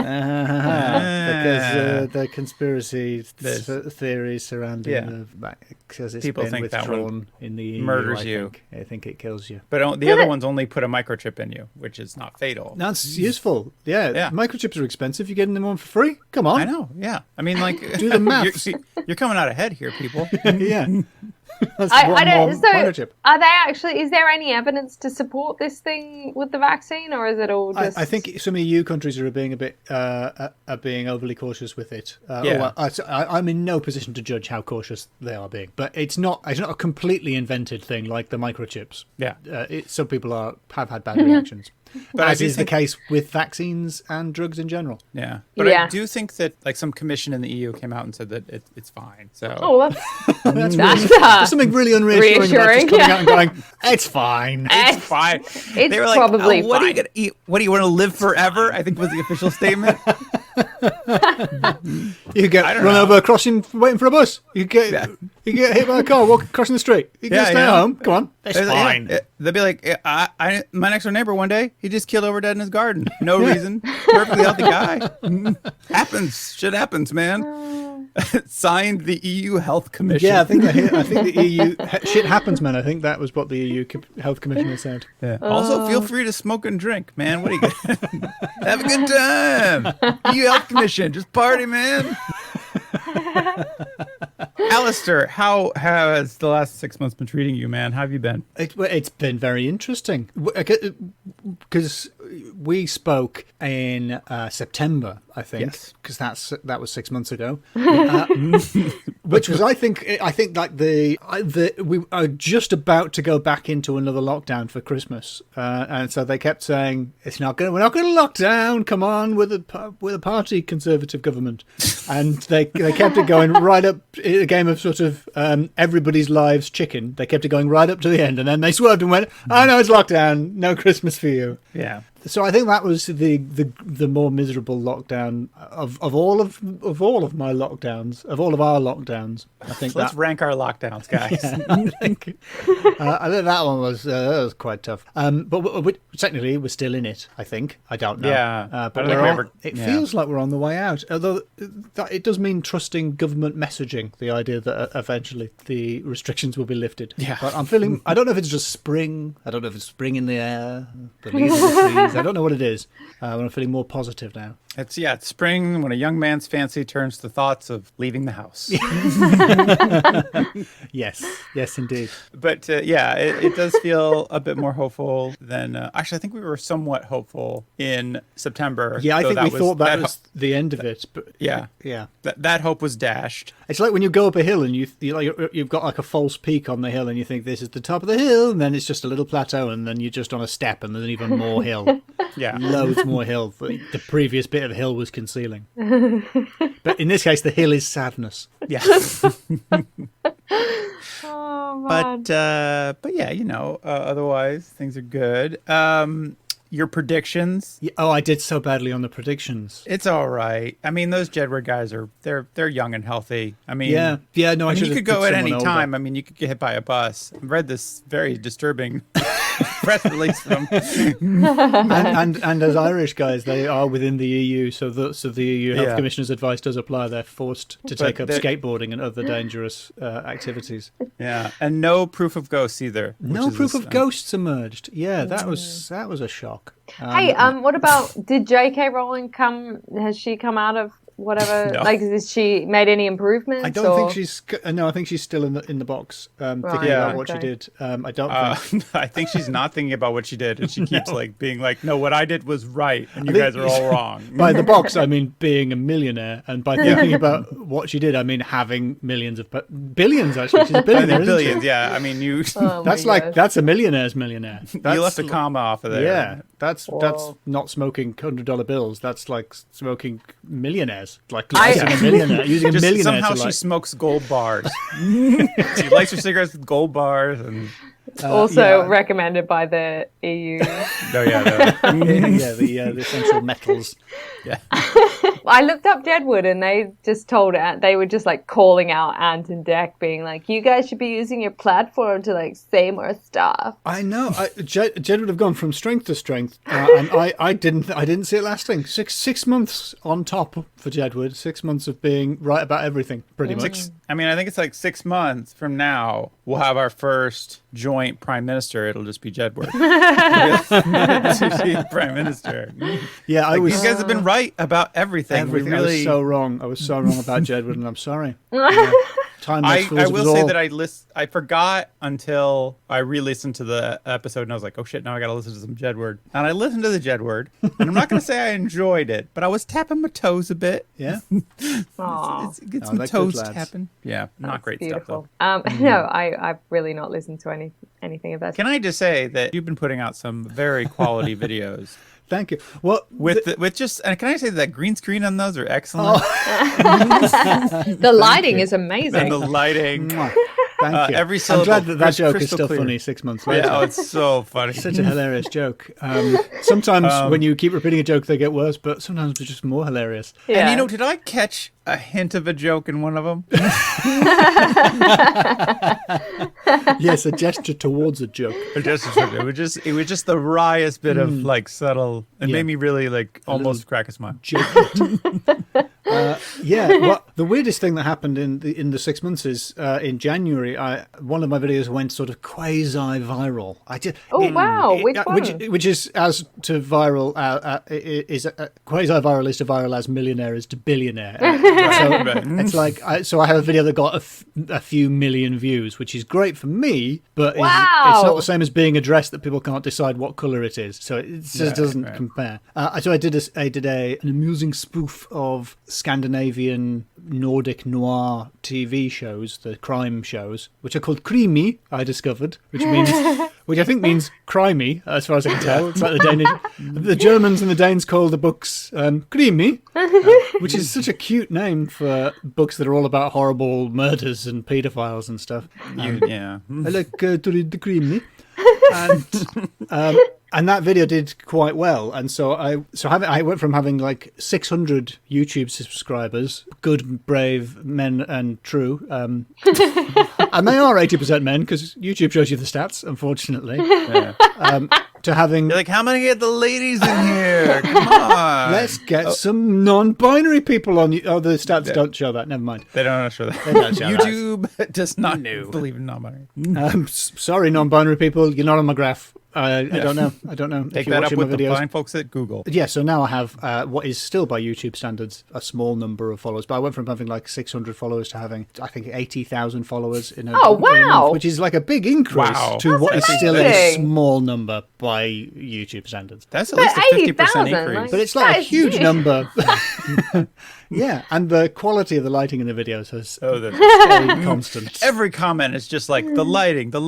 the conspiracy theories surrounding because it's People been think that withdrawn in the EU, murders you. I think it kills you. But the other ones only put a microchip in you, which is not fatal. That's useful. Yeah. Yeah. Microchips are expensive. You're getting them on for free? Come on. I know. Yeah. I mean, like, Do the maths. You're coming out ahead here, people. Yeah. That's I one don't. more So, microchip. are they actually? Is there any evidence to support this thing with the vaccine, or is it all just? I think some EU countries are being a bit are being overly cautious with it. Yeah. I'm in no position to judge how cautious they are being, but it's not a completely invented thing like the microchips. Yeah. Some people have had bad reactions, But as I do is the think- case with vaccines and drugs in general. Yeah. But I Yeah. do think that like some commission in the EU came out and said that it's fine. So Oh, that's There's something really unreassuring about just Reassuring, coming yeah. out and going, "It's fine." it's fine. It's They were like, probably "Oh, what are you fine." gonna eat? What do you want to live forever?" I think was the official statement. You get I don't run know. over crossing, waiting for a bus. You get hit by a car walking crossing the street. You can Yeah, stay yeah. at home. Come on, it's They're like, fine. yeah, they'll be like, I my next door neighbor one day, he just killed over dead in his garden. No reason. Perfectly healthy guy. Happens. Shit happens, man. Signed the EU Health Commission. Yeah, I think the EU shit happens, man. I think that was what the EU Health Commissioner said. Yeah. Also, feel free to smoke and drink, man. What do you get? Have a good time. EU Health Commission, just party, man. Alasdair, how has the last 6 months been treating you, man? How have you been? It's been very interesting because we spoke in September, I think, because that was 6 months ago, which was I think like we are just about to go back into another lockdown for Christmas, and so they kept saying we're not going to lock down. Come on, with a party conservative government, and they kept it going right up a game of sort of everybody's lives chicken. They kept it going right up to the end, and then they swerved and went, "Oh no, it's lockdown. No Christmas for you." Yeah. So I think that was the more miserable lockdown of all of my lockdowns, of all of our lockdowns. I think let's rank our lockdowns, guys. Yeah, I think that one was quite tough. But technically we're still in it. I think I don't know. Yeah, but it feels like we're on the way out. Although it does mean trusting government messaging. The idea that eventually the restrictions will be lifted. Yeah, but I'm feeling. I don't know if it's just spring. I don't know if it's spring in the air. The leaves on the trees. I don't know what it is. But I'm feeling more positive now. It's spring when a young man's fancy turns to thoughts of leaving the house. Yes, indeed. But it does feel a bit more hopeful than. Actually, I think we were somewhat hopeful in September. Yeah, I think we thought that was the end of it. But yeah. That hope was dashed. It's like when you go up a hill and you've got like a false peak on the hill, and you think this is the top of the hill, and then it's just a little plateau, and then you're just on a step, and there's even more hill. Yeah, loads more hill. The previous bit of hill was concealing. But in this case, the hill is sadness. Yeah. Oh, man. But yeah, otherwise things are good. Your predictions? Oh, I did so badly on the predictions. It's all right. I mean, those Jedward guys they're young and healthy. I mean, yeah. No, you could go at any time. I mean, you could get hit by a bus. I read this very disturbing press release from and as Irish guys, they are within the EU, so the EU Health Commissioner's advice does apply. They're forced to take up skateboarding and other dangerous activities. Yeah, and no proof of ghosts either. No proof of ghosts emerged. Yeah, that was a shock. Hey, what about, did J.K. Rowling has she come out of whatever? No. Like, has she made any improvements? I don't think she's. No, I think she's still in the box, thinking about what she did. I don't think. I think she's not thinking about what she did, and she keeps being like, "No, what I did was right, and you guys are all wrong." By the box, I mean being a millionaire, and by thinking about what she did, I mean having millions of billions. Actually, she's a billionaire. Billions, yeah. I mean, that's a millionaire's millionaire. You left a comma off of there. Yeah, that's not smoking $100 bills. That's like smoking millionaires. Like using a millionaire, using a millionaire. Somehow she smokes gold bars. She likes her cigarettes with gold bars, and also recommended by the EU. The essential metals. Yeah. I looked up Jedward, and they just they were just like calling out Ant and Dec, being like, "You guys should be using your platform to like say more stuff." I know. Jedward have gone from strength to strength, and I didn't see it lasting. Six months on top for Jedward. 6 months of being right about everything, pretty much. I mean, I think it's like 6 months from now we'll have our first joint prime minister. It'll just be Jedward. Prime minister. Yeah, you guys have been right about everything. Everything. Really... I was so wrong. about Jedward, and I'm sorry. I will say that I forgot until I re-listened to the episode, and I was like, oh shit, now I gotta listen to some Jedward. And I listened to the Jedward, and I'm not gonna say I enjoyed it, but I was tapping my toes a bit. Yeah. Get some toes tapping. Yeah, not great beautiful stuff though. No, I've really not listened to anything of that. Can I just say that you've been putting out some very quality videos. Thank you. Well, and can I say that green screen on those are excellent? The lighting is amazing. And the lighting. Thank you. Every syllable. I'm glad that joke is still funny 6 months later. Yeah, it's so funny. It's such a hilarious joke. Sometimes when you keep repeating a joke, they get worse, but sometimes they're just more hilarious. Yeah. And did I catch a hint of a joke in one of them? Yes, a gesture towards a joke. It was just the wryest bit of like subtle. It made me really like almost crack a smile. Well, the weirdest thing that happened in the 6 months is in January, one of my videos went sort of quasi-viral. Wow! Which one? Which is as to viral quasi-viral is to viral as millionaire is to billionaire. It's like I have a video that got a few million views, which is great for me, but it's not the same as being a dress that people can't decide what color it is. So it just doesn't compare. So I did an amusing spoof of Scandinavian Nordic noir TV shows, the crime shows, which are called Krimi, I discovered, which I think means crimey, as far as I can tell. It's like the Danish. The Germans and the Danes call the books Krimi, which is such a cute name for books that are all about horrible murders and paedophiles and stuff. I like to read the Krimi. And that video did quite well, and so I went from having like 600 YouTube subscribers, good, brave men and true, and they are 80% men because YouTube shows you the stats, unfortunately. To having You're like, how many of the ladies in here? Come on, let's get some non-binary people on. Oh, the stats don't show that. Never mind. They don't show that. They don't show YouTube does not believe in non-binary. Sorry, non-binary people, you're not on my graph. I don't know. Take that up with the fine folks at Google. Yeah, so now I have what is still by YouTube standards a small number of followers, but I went from having like 600 followers to having I think 80,000 followers in a month, which is like a big increase to what is still a small number by YouTube standards. That's at least a 50% increase. But it's like a huge number. Yeah, and the quality of the lighting in the videos has stayed constant. Every comment is just like the lighting. The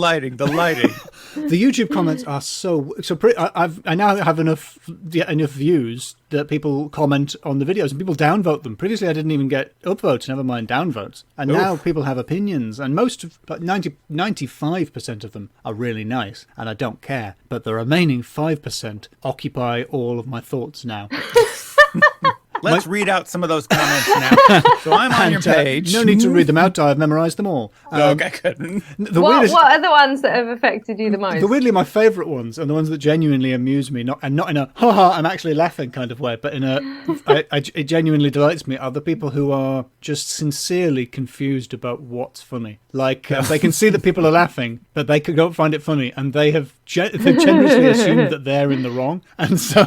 YouTube comments are so. I now have enough views that people comment on the videos and people downvote them. Previously, I didn't even get upvotes, never mind downvotes. And now people have opinions, and most of 95% of them are really nice, and I don't care. But the remaining 5% occupy all of my thoughts now. Let's read out some of those comments now. So I'm on your page. No need to read them out. I've memorized them all. Okay, good. What are the ones that have affected you the most? Weirdly, my favourite ones and the ones that genuinely amuse me, not in a ha I'm actually laughing kind of way, but in it genuinely delights me, are the people who are just sincerely confused about what's funny. Like they can see that people are laughing, but they don't find it funny, and they've generously assumed that they're in the wrong, and so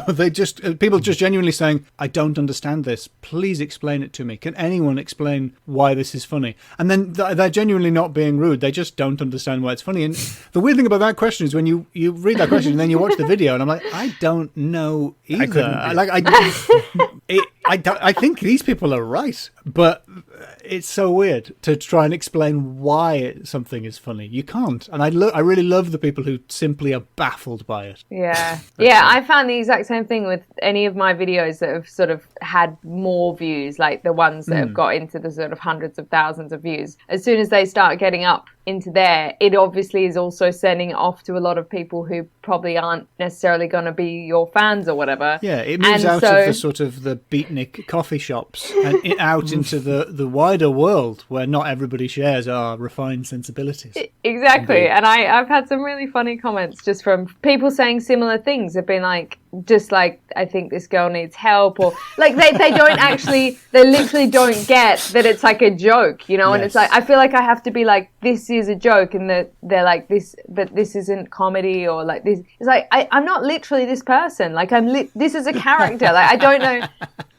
people just genuinely saying, I don't understand this, please explain it to me, can anyone explain why this is funny? And then they're genuinely not being rude, they just don't understand why it's funny. And the weird thing about that question is when you read that question and then you watch the video and I'm like, I don't know either. I think these people are right, but it's so weird to try and explain why something is funny. You can't. And I really love the people who simply are baffled by it. Yeah. I found the exact same thing with any of my videos that have sort of had more views, like the ones that have got into the sort of hundreds of thousands of views. As soon as they start getting up into there, it obviously is also sending it off to a lot of people who probably aren't necessarily going to be your fans or whatever. Yeah, it moves out of the sort of the beatnik coffee shops and out into the wider world where not everybody shares our refined sensibilities. Exactly. Indeed. And I've had some really funny comments just from people saying similar things. They've been like, just like, I think this girl needs help, or like they don't actually, they literally don't get that it's like a joke, you know. Yes. And it's like, I feel like I have to be like, this is a joke, and that they're like this, but this isn't comedy, or like this. It's like I'm not literally this person. Like this is a character. Like I don't know.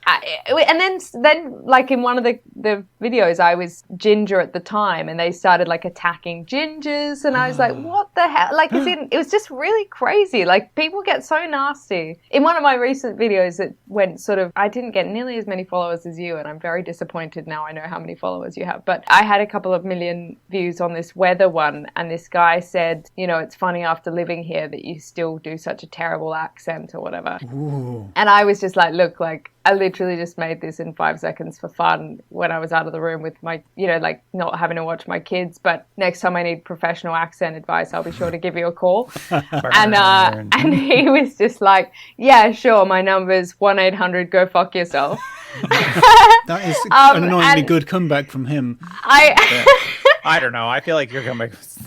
And then like in one of the videos, I was ginger at the time, and they started like attacking gingers, and I was like, what the hell? Like it was just really crazy. Like people get so nasty. In one of my recent videos, it went sort of, I didn't get nearly as many followers as you, and I'm very disappointed now. I know how many followers you have, but I had a couple of million views on this weather one, and this guy said, you know, it's funny after living here that you still do such a terrible accent or whatever. Ooh. And I was just like, look, like I literally just made this in 5 seconds for fun when I was out of the room with my, you know, like not having to watch my kids. But next time I need professional accent advice, I'll be sure to give you a call. And he was just like, yeah, sure. My number's 1-800, go fuck yourself. That is an annoyingly good comeback from him. I don't know. I feel like your comeback was...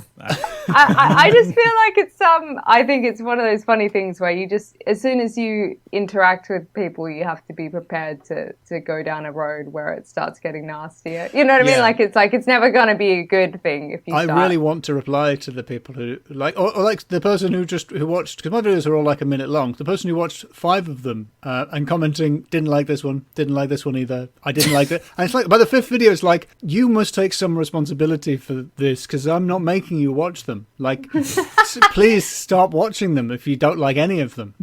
I just feel like it's I think it's one of those funny things where you just, as soon as you interact with people, you have to be prepared to go down a road where it starts getting nastier. You know what I mean? Like it's never going to be a good thing if you start. I really want to reply to the people who or like the person who watched, because my videos are all like a minute long. The person who watched 5 of them and commenting, didn't like this one either. I didn't like it. And it's like by the 5th video, it's like, you must take some responsibility for this because I'm not making you watch them. Like, please stop watching them if you don't like any of them.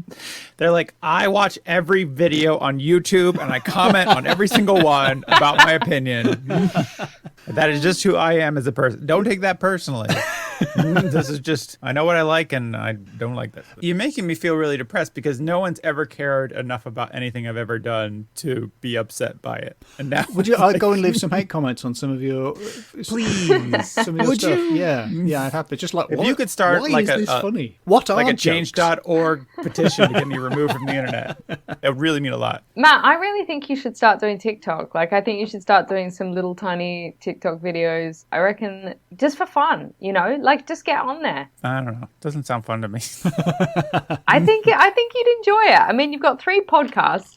They're like, I watch every video on YouTube and I comment on every single one about my opinion. That is just who I am as a person. Don't take that personally. This is just, I know what I like and I don't like this. You're making me feel really depressed because no one's ever cared enough about anything I've ever done to be upset by it. And now, would you? I'd go and leave some hate comments on some of your, please. Some of your Would stuff. you? Yeah, I'd have to. Just like, if you could start why like is this funny? What are like a jokes? change.org petition to get me removed from the internet. It would really mean a lot. Matt, I really think you should start doing TikTok. Like, I think you should start doing some little tiny TikTok videos. I reckon just for fun, like just get on there. I don't know. Doesn't sound fun to me. I think you'd enjoy it. I mean, you've got 3 podcasts,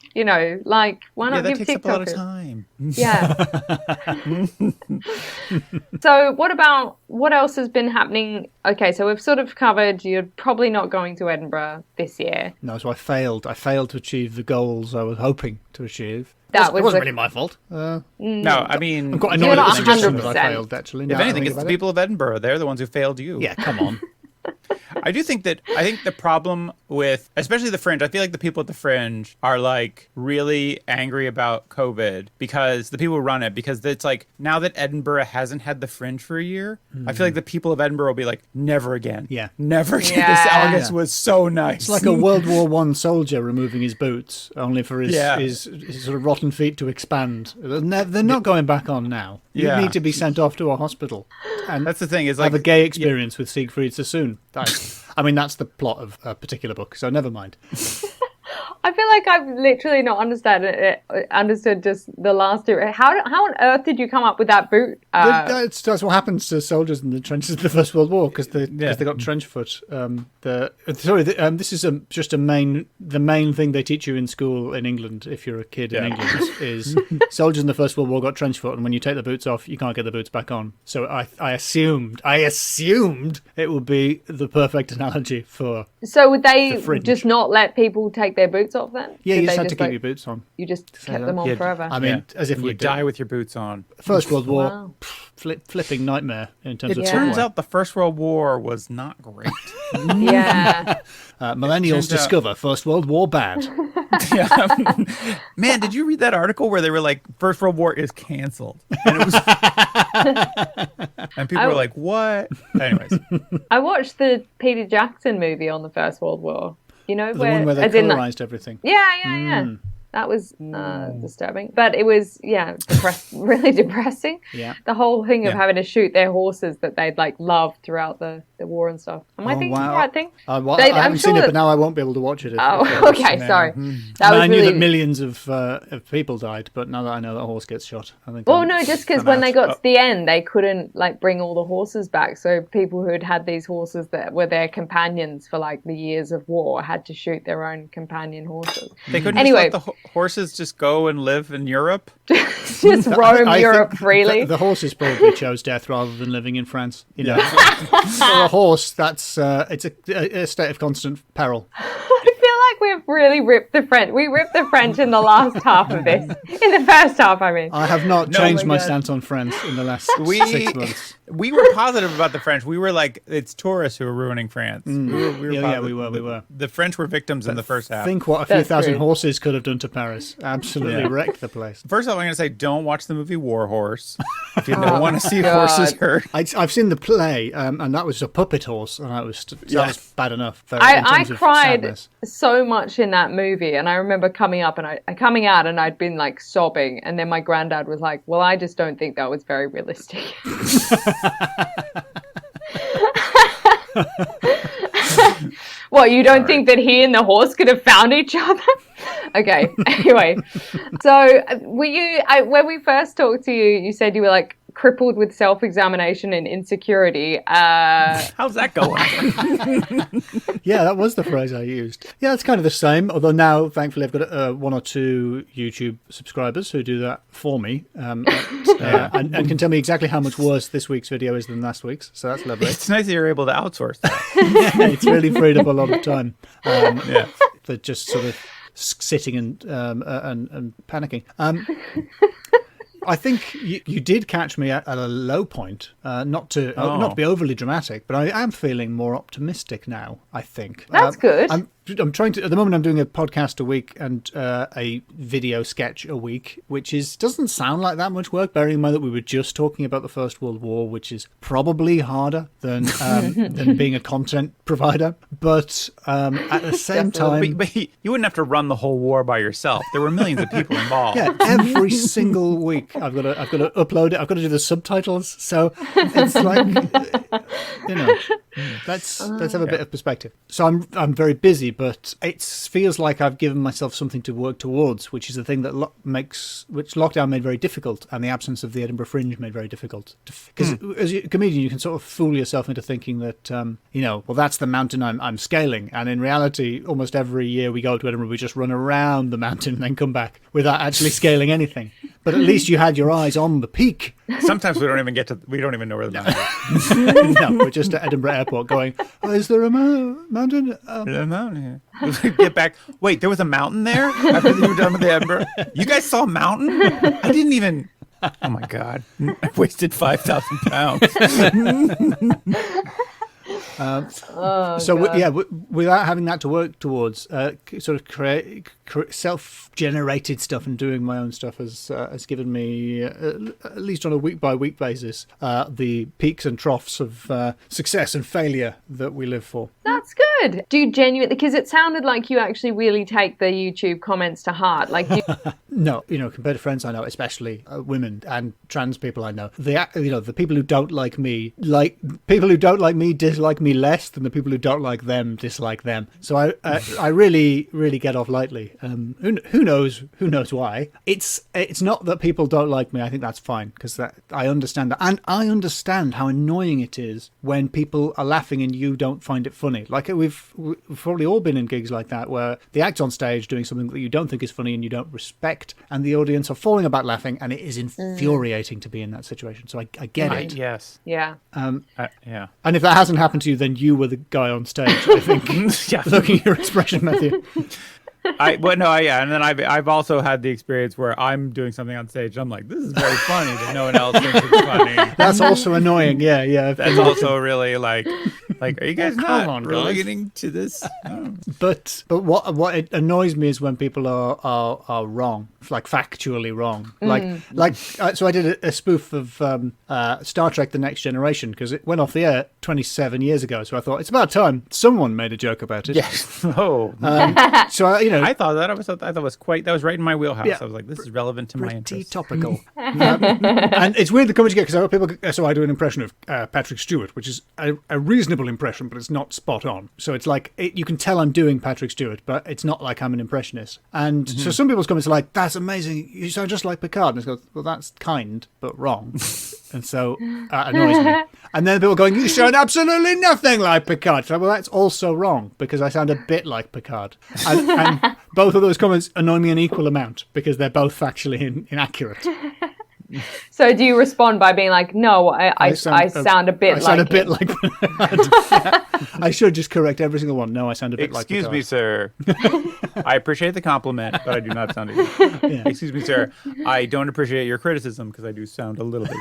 like why not give that takes TikTok up a lot of time. Yeah. So what else has been happening? Okay, so we've sort of covered you're probably not going to Edinburgh this year. No, so I failed to achieve the goals I was hoping to achieve. That it wasn't really my fault. No, I mean, I'm quite You're annoyed not at the suggestion that 100%. I failed, actually. If anything, it's the people of Edinburgh. They're the ones who failed you. Yeah, come on. I think the problem with, especially the Fringe, I feel like the people at the Fringe are like really angry about COVID because the people who run it, because it's like, now that Edinburgh hasn't had the Fringe for a year, I feel like the people of Edinburgh will be like, never again. Yeah. Never again. Yeah. This August was so nice. It's like a World War I soldier removing his boots, only for his sort of rotten feet to expand. They're not going back on now. You need to be sent off to a hospital. And that's the thing. Is like have a gay experience with Siegfried Sassoon. That's the plot of a particular book, so never mind. I feel like I've literally not understood just the last 2. How on earth did you come up with that boot? That's what happens to soldiers in the trenches of the First World War because they got trench foot. This is just the main thing they teach you in school in England. If you're a kid in England, is soldiers in the First World War got trench foot, and when you take the boots off, you can't get the boots back on. So I assumed it would be the perfect analogy for. So would they Fringe. just not let people take their boots off then? Yeah, Did you they just had to keep your boots on. You just kept them on forever. I mean, as if you we die with your boots on. First World War, Wow. flipping nightmare in terms of. It turns out the First World War was not great. Yeah. Millennials discover First World War bad. Man, did you read that article where they were like, First World War is canceled? And it was, and people were like, what? Anyways, I watched the Peter Jackson movie on the First World War. The one where they colorized everything. Yeah. That was disturbing. But it was, really depressing. Yeah. The whole thing of having to shoot their horses that they'd like loved throughout the war and stuff. Am I thinking the right thing? I haven't seen it, but now I won't be able to watch it. Okay, sorry. I knew that millions of people died, but now that I know that a horse gets shot, I think. Well, no, just because when they got to the end, they couldn't like bring all the horses back. So people who had these horses that were their companions for like the years of war had to shoot their own companion horses. They couldn't just let the horses just go and live in Europe? Just roam Europe freely. The horses probably chose death rather than living in France. For a horse, that's it's a state of constant peril. I feel like we've really ripped the French. We ripped the French in the last half of this. In the first half, I mean. I have not changed my stance on France in the last 6 months. We were positive about the French. We were like, it's tourists who are ruining France. We were. The French were victims in the first half. Think what a few thousand horses could have done to Paris. Absolutely wrecked the place. First of all, I'm going to say, don't watch the movie War Horse if you don't want to see horses hurt. I've seen the play, and that was a puppet horse, and that was bad enough. I cried so much in that movie, and I remember coming out, and I'd been like sobbing, and then my granddad was like, "Well, I just don't think that was very realistic." What, you don't think that he and the horse could have found each other? Okay, anyway. So were you, when we first talked to you, you said you were like crippled with self-examination and insecurity. How's that going? Yeah, that was the phrase I used. Yeah, it's kind of the same. Although now, thankfully, I've got 1 or 2 YouTube subscribers who do that for me, and can tell me exactly how much worse this week's video is than last week's. So that's lovely. It's nice that you're able to outsource that. Yeah, it's really freed up a lot of time. For just sort of sitting and panicking. I think you did catch me at a low point. Not to be overly dramatic, but I am feeling more optimistic now. I think that's good. I'm trying to. At the moment, I'm doing a podcast a week and a video sketch a week, which doesn't sound like that much work. Bearing in mind that we were just talking about the First World War, which is probably harder than being a content provider. But at the same time, but you wouldn't have to run the whole war by yourself. There were millions of people involved. Yeah, every single week I've got to upload it. I've got to do the subtitles. So it's like let's have a bit of perspective. So I'm very busy, but it feels like I've given myself something to work towards, which is the thing that which lockdown made very difficult, and the absence of the Edinburgh Fringe made very difficult. Because as a comedian, you can sort of fool yourself into thinking that well, that's the mountain I'm scaling, and in reality, almost every year we go to Edinburgh, we just run around the mountain and then come back without actually scaling anything. But at least you had your eyes on the peak. Sometimes we don't even know where the mountain is. No, we're just at Edinburgh Airport going, is there a mountain? There's a mountain here. Get back. Wait, there was a mountain there after you were done with the Edinburgh? You guys saw a mountain? I didn't even... Oh, my God. I wasted 5,000 pounds. Without having that to work towards, sort of create self-generated stuff and doing my own stuff has given me, at least on a week-by-week basis, the peaks and troughs of success and failure that we live for. That's good. Do you genuinely, because it sounded like you actually really take the YouTube comments to heart. Like, No, compared to friends I know, especially women and trans people I know, the people who don't like me, dislike me less than the people who don't like them dislike them. So I really, really get off lightly. Who knows why? It's not that people don't like me. I think that's fine, because I understand that, and I understand how annoying it is when people are laughing and you don't find it funny. Like we've probably all been in gigs like that, where the act on stage doing something that you don't think is funny and you don't respect, and the audience are falling about laughing, and it is infuriating to be in that situation. So I get it. Yes. Yeah. Yeah. And if that hasn't happened to you, then you were the guy on stage, I think. Yeah. Looking at your expression, Matthew. And then I've also had the experience where I'm doing something on stage and I'm like, this is very funny, but no one else thinks it's funny. That's also annoying. Yeah. That's also really like, are you guys not guys. relating to this? Oh. But what it annoys me is when people are wrong, like factually wrong. So I did a spoof of Star Trek: The Next Generation, because it went off the air 27 years ago. So I thought it's about time someone made a joke about it. Yes. Oh. So I thought that was right in my wheelhouse. Yeah. I was like, this is relevant to my interests. Pretty topical. And it's weird the comments you get, because so I do an impression of Patrick Stewart, which is a reasonable impression, but it's not spot on. So it's like you can tell I'm doing Patrick Stewart, but it's not like I'm an impressionist. And so some people's comments are like, "That's amazing! You sound just like Picard." And I go, "Well, that's kind, but wrong." And so that annoys me. And then people are going, "You sound absolutely nothing like Picard." So, well, that's also wrong, because I sound a bit like Picard. And both of those comments annoy me an equal amount, because they're both factually inaccurate. So do you respond by being like, "No, I sound a bit like Bernard." Yeah. I should just correct every single one. No, I sound a bit like Bernard. Excuse me, sir. I appreciate the compliment, but I do not sound like you. Yeah. Excuse me, sir. I don't appreciate your criticism, because I do sound a little bit.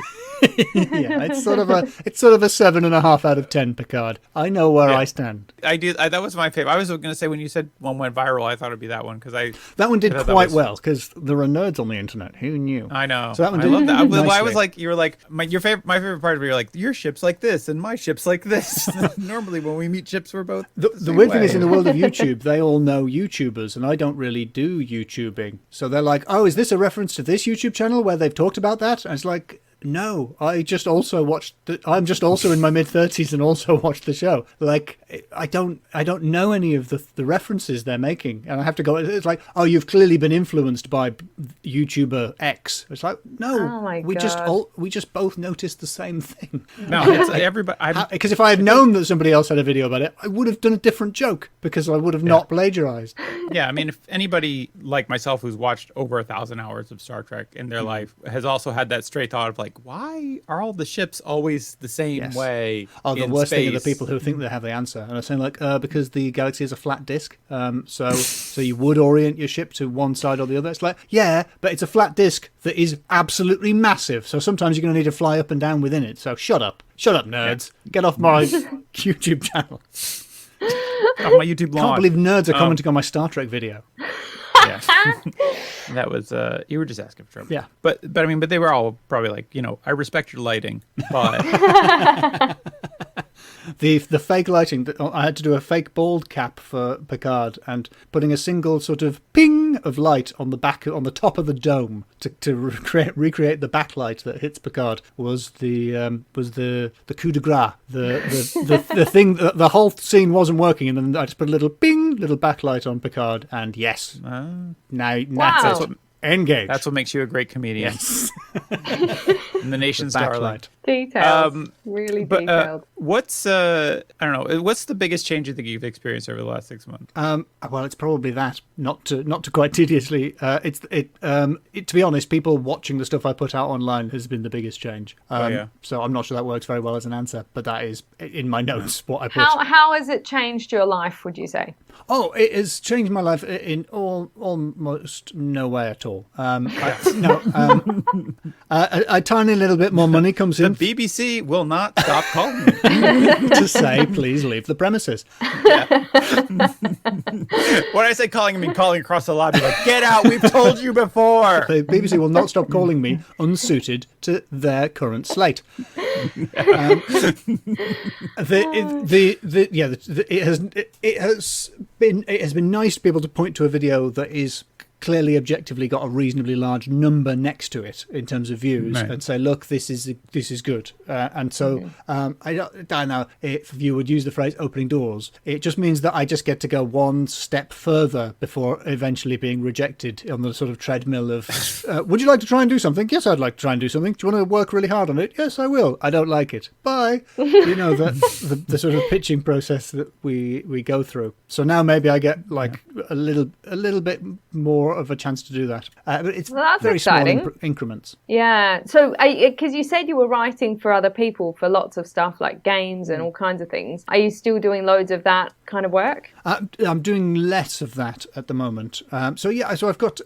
Yeah, it's sort of a 7.5 out of 10, Picard. I know where I stand. I do. That was my favorite. I was going to say, when you said one went viral, I thought it'd be that one, because that one did quite well, because there are nerds on the internet. Who knew? I know. So that one did. I love that. Well, I was like, you were like, my favorite part of it, you're like, your ship's like this and my ship's like this. Normally when we meet ships, we're both the weird thing is, in the world of YouTube, they all know YouTubers, and I don't really do YouTubing. So they're like, "Oh, is this a reference to this YouTube channel where they've talked about that?" And it's like, No, I just also watched. I'm just also in my mid-30s and also watched the show. Like, I don't know any of the references they're making, and I have to go. It's like, oh, you've clearly been influenced by YouTuber X. It's like, no, Oh my we just both noticed the same thing. No, it's everybody. Because if I had known that somebody else had a video about it, I would have done a different joke because I would have not plagiarized. Yeah, I mean, if anybody like myself who's watched over 1,000 hours of Star Trek in their life has also had that stray thought of like, why are all the ships always the same way? Oh, the worst thing are the people who think they have the answer and are saying like, because the galaxy is a flat disk, so you would orient your ship to one side or the other. It's like, yeah, but it's a flat disk that is absolutely massive. So sometimes you're going to need to fly up and down within it. So shut up, nerds. Get off my YouTube channel. Off my YouTube lawn. Can't believe nerds are commenting on my Star Trek video. Yeah. That was you were just asking for trouble. Yeah. But I mean, but they were all probably like, I respect your lighting, but The fake lighting, I had to do a fake bald cap for Picard, and putting a single sort of ping of light on the top of the dome to recreate the backlight that hits Picard was the coup de grace, the thing. The whole scene wasn't working, and then I just put a little backlight on Picard, and yes, now that's what. Engage. That's what makes you a great comedian. Yes. And the nation's darling. Detailed. Really detailed. What's I don't know. What's the biggest change you think you've experienced over the last 6 months? Well, it's probably that. Not to quite tediously. To be honest, people watching the stuff I put out online has been the biggest change. So I'm not sure that works very well as an answer, but that is in my notes what I put. How has it changed your life? Would you say? Oh, it has changed my life in almost no way at all. A tiny little bit more money comes in. The BBC will not stop calling me to say, please leave the premises. When I say calling, I mean calling across the lobby, like, get out, we've told you before. The BBC will not stop calling me unsuited to their current slate. It has been nice to be able to point to a video that is clearly objectively got a reasonably large number next to it in terms of views, right, and say, look, this is good. And so I don't know if you would use the phrase opening doors. It just means that I just get to go one step further before eventually being rejected on the sort of treadmill of, would you like to try and do something? Yes, I'd like to try and do something. Do you want to work really hard on it? Yes, I will. I don't like it. Bye. The sort of pitching process that we go through. So now maybe I get like a little bit more of a chance to do that. But it's very exciting. Small increments. Yeah. So, because you said you were writing for other people for lots of stuff like games and all kinds of things. Are you still doing loads of that kind of work? I'm doing less of that at the moment. So I've got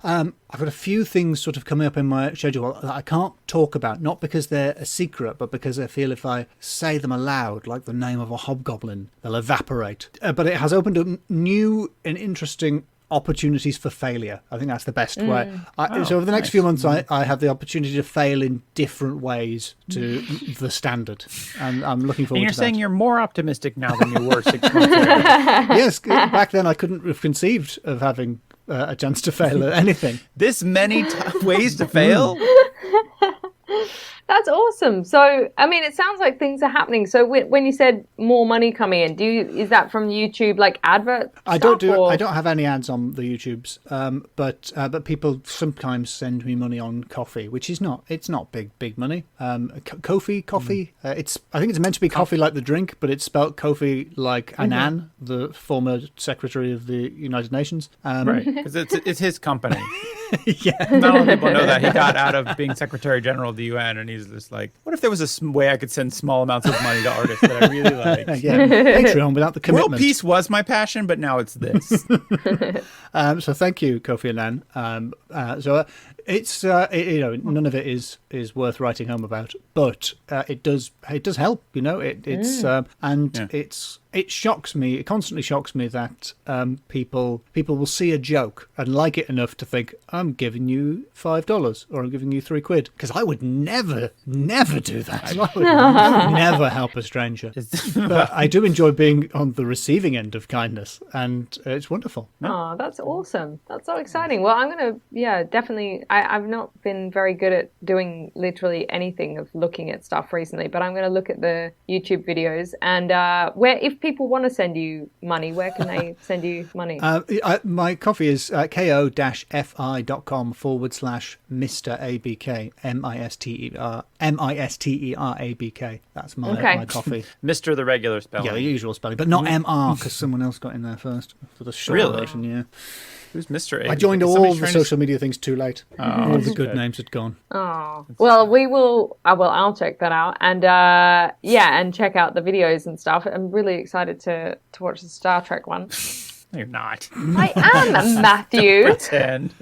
a few things sort of coming up in my schedule that I can't talk about, not because they're a secret, but because I feel if I say them aloud, like the name of a hobgoblin, they'll evaporate. But it has opened up new and interesting opportunities for failure. I think that's the best way. So over the next few months, I have the opportunity to fail in different ways to the standard, and I'm looking forward to that. And you're saying you're more optimistic now than you were 6 months ago. Yes, back then I couldn't have conceived of having a chance to fail at anything. This many ways to fail? That's awesome. So, I mean, it sounds like things are happening. So, when you said more money coming in, is that from YouTube, like advert stuff? I don't have any ads on the YouTubes, but people sometimes send me money on coffee, which is not big money. Coffee. I think it's meant to be coffee like the drink, but it's spelt Kofi like Annan, the former Secretary of the United Nations. Right, because it's his company. Yeah. Not a lot of people know that. He got out of being Secretary General of the UN, and he's just like, what if there was a way I could send small amounts of money to artists that I really like? Yeah, Patreon without the commitment. World peace was my passion, but now it's this. So thank you, Kofi Annan. It's none of it is worth writing home about, but it does help. It's it shocks me. It constantly shocks me that people will see a joke and like it enough to think, I'm giving you $5 or I'm giving you £3, because I would never do that. I would never help a stranger. But I do enjoy being on the receiving end of kindness, and it's wonderful. Oh, that's awesome. That's so exciting. Well, I'm going to, definitely. I've not been very good at doing literally anything of looking at stuff recently, but I'm going to look at the YouTube videos. And where, if people want to send you money, where can they send you money? My coffee is ko-fi.com/Mr. ABK, MISTERABK. That's my coffee. Mr. the regular spelling. Yeah, the usual spelling, but not MR, because someone else got in there first for the short version. Yeah. Who's Mr. ABK? I joined all the social media things too late. All the good names had gone. Oh, well, we will. I'll check that out, and and check out the videos and stuff. I'm really excited to watch the Star Trek one. No, you're not. I am, Matthew. Pretend.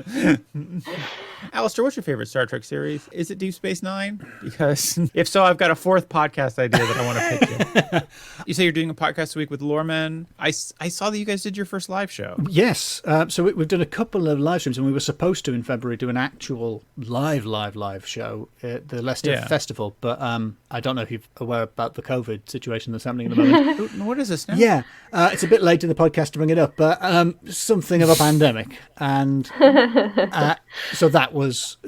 Alasdair, what's your favorite Star Trek series? Is it Deep Space Nine? Because if so, I've got a fourth podcast idea that I want to pitch you. You say you're doing a podcast a week with Loremen. I saw that you guys did your first live show. Yes. So we've done a couple of live streams, and we were supposed to in February do an actual live show at the Leicester Festival. But I don't know if you're aware about the COVID situation that's happening at the moment. What is this now? Yeah. It's a bit late in the podcast to bring it up, but something of a pandemic. And so that was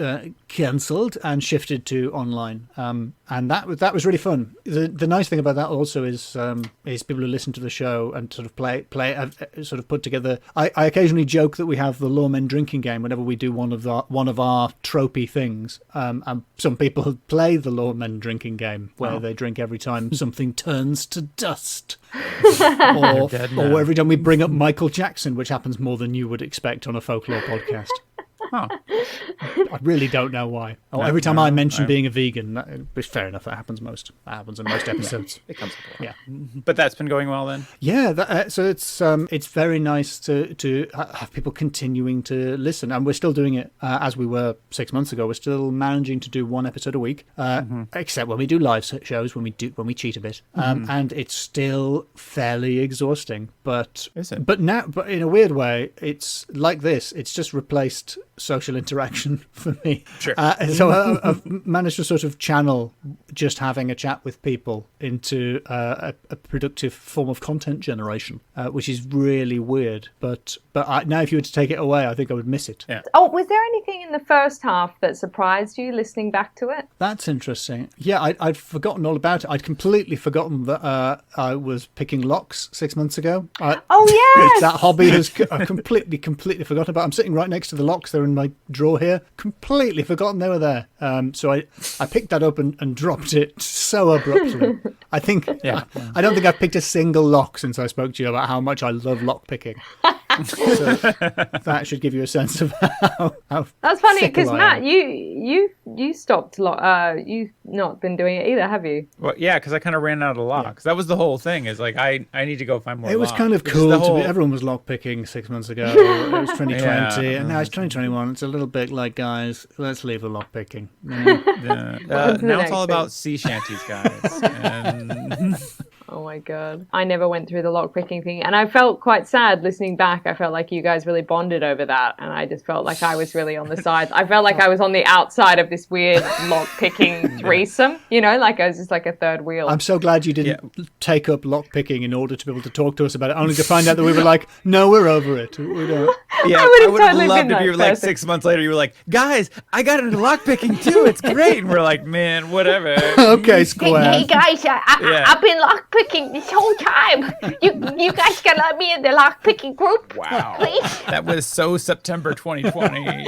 cancelled and shifted to online. And that was really fun. The nice thing about that also is people who listen to the show and sort of play sort of put together. I occasionally joke that we have the Loremen drinking game whenever we do one of our tropey things. And some people play the Loremen drinking game where they drink every time something turns to dust. or every time we bring up Michael Jackson, which happens more than you would expect on a folklore podcast. Huh. I really don't know why. Every time I mention being a vegan, it's fair enough. That happens in most episodes. It comes up a lot. Yeah, but that's been going well then. Yeah, so it's very nice to have people continuing to listen, and we're still doing it as we were 6 months ago. We're still managing to do one episode a week, except when we do live shows, when we cheat a bit, and it's still fairly exhausting. But but in a weird way, it's like this. It's just replaced social interaction for me. Sure. So I've managed to sort of channel just having a chat with people into a productive form of content generation, which is really weird. But now if you were to take it away, I think I would miss it. Yeah. Oh, was there anything in the first half that surprised you listening back to it? That's interesting. Yeah, I'd forgotten all about it. I'd completely forgotten that I was picking locks 6 months ago. Yes! That hobby I've completely forgotten about. I'm sitting right next to the locks. They're in my drawer here. Completely forgotten they were there. So I picked that up and dropped it so abruptly. I think I don't think I've picked a single lock since I spoke to you about how much I love lock picking. So that should give you a sense of how that's funny because Matt, you stopped you've not been doing it either, have you? Well, yeah, because I kind of ran out of locks. That was the whole thing. Is like I need to go find more. It was locks. kind of cool to be. Everyone was lock picking 6 months ago. It was 2020, and now it's 2021. It's a little bit like, guys, let's leave the lock picking. Now it's all about sea shanties, guys. And... Oh my god. I never went through the lockpicking thing, and I felt quite sad listening back. I felt like you guys really bonded over that, and I just felt like I was really on the side. I felt like I was on the outside of this weird lockpicking threesome, like I was just like a third wheel. I'm so glad you didn't take up lockpicking in order to be able to talk to us about it, only to find out that we were like, no, we're over it. We don't. Yeah, I would have loved if you were like 6 months later, you were like, guys, I got into lockpicking too. It's great. And we're like, man, whatever. Okay, square. Hey guys, I've been lockpicking this whole time. You guys can let me in the lockpicking group. Wow. Please. That was so September 2020.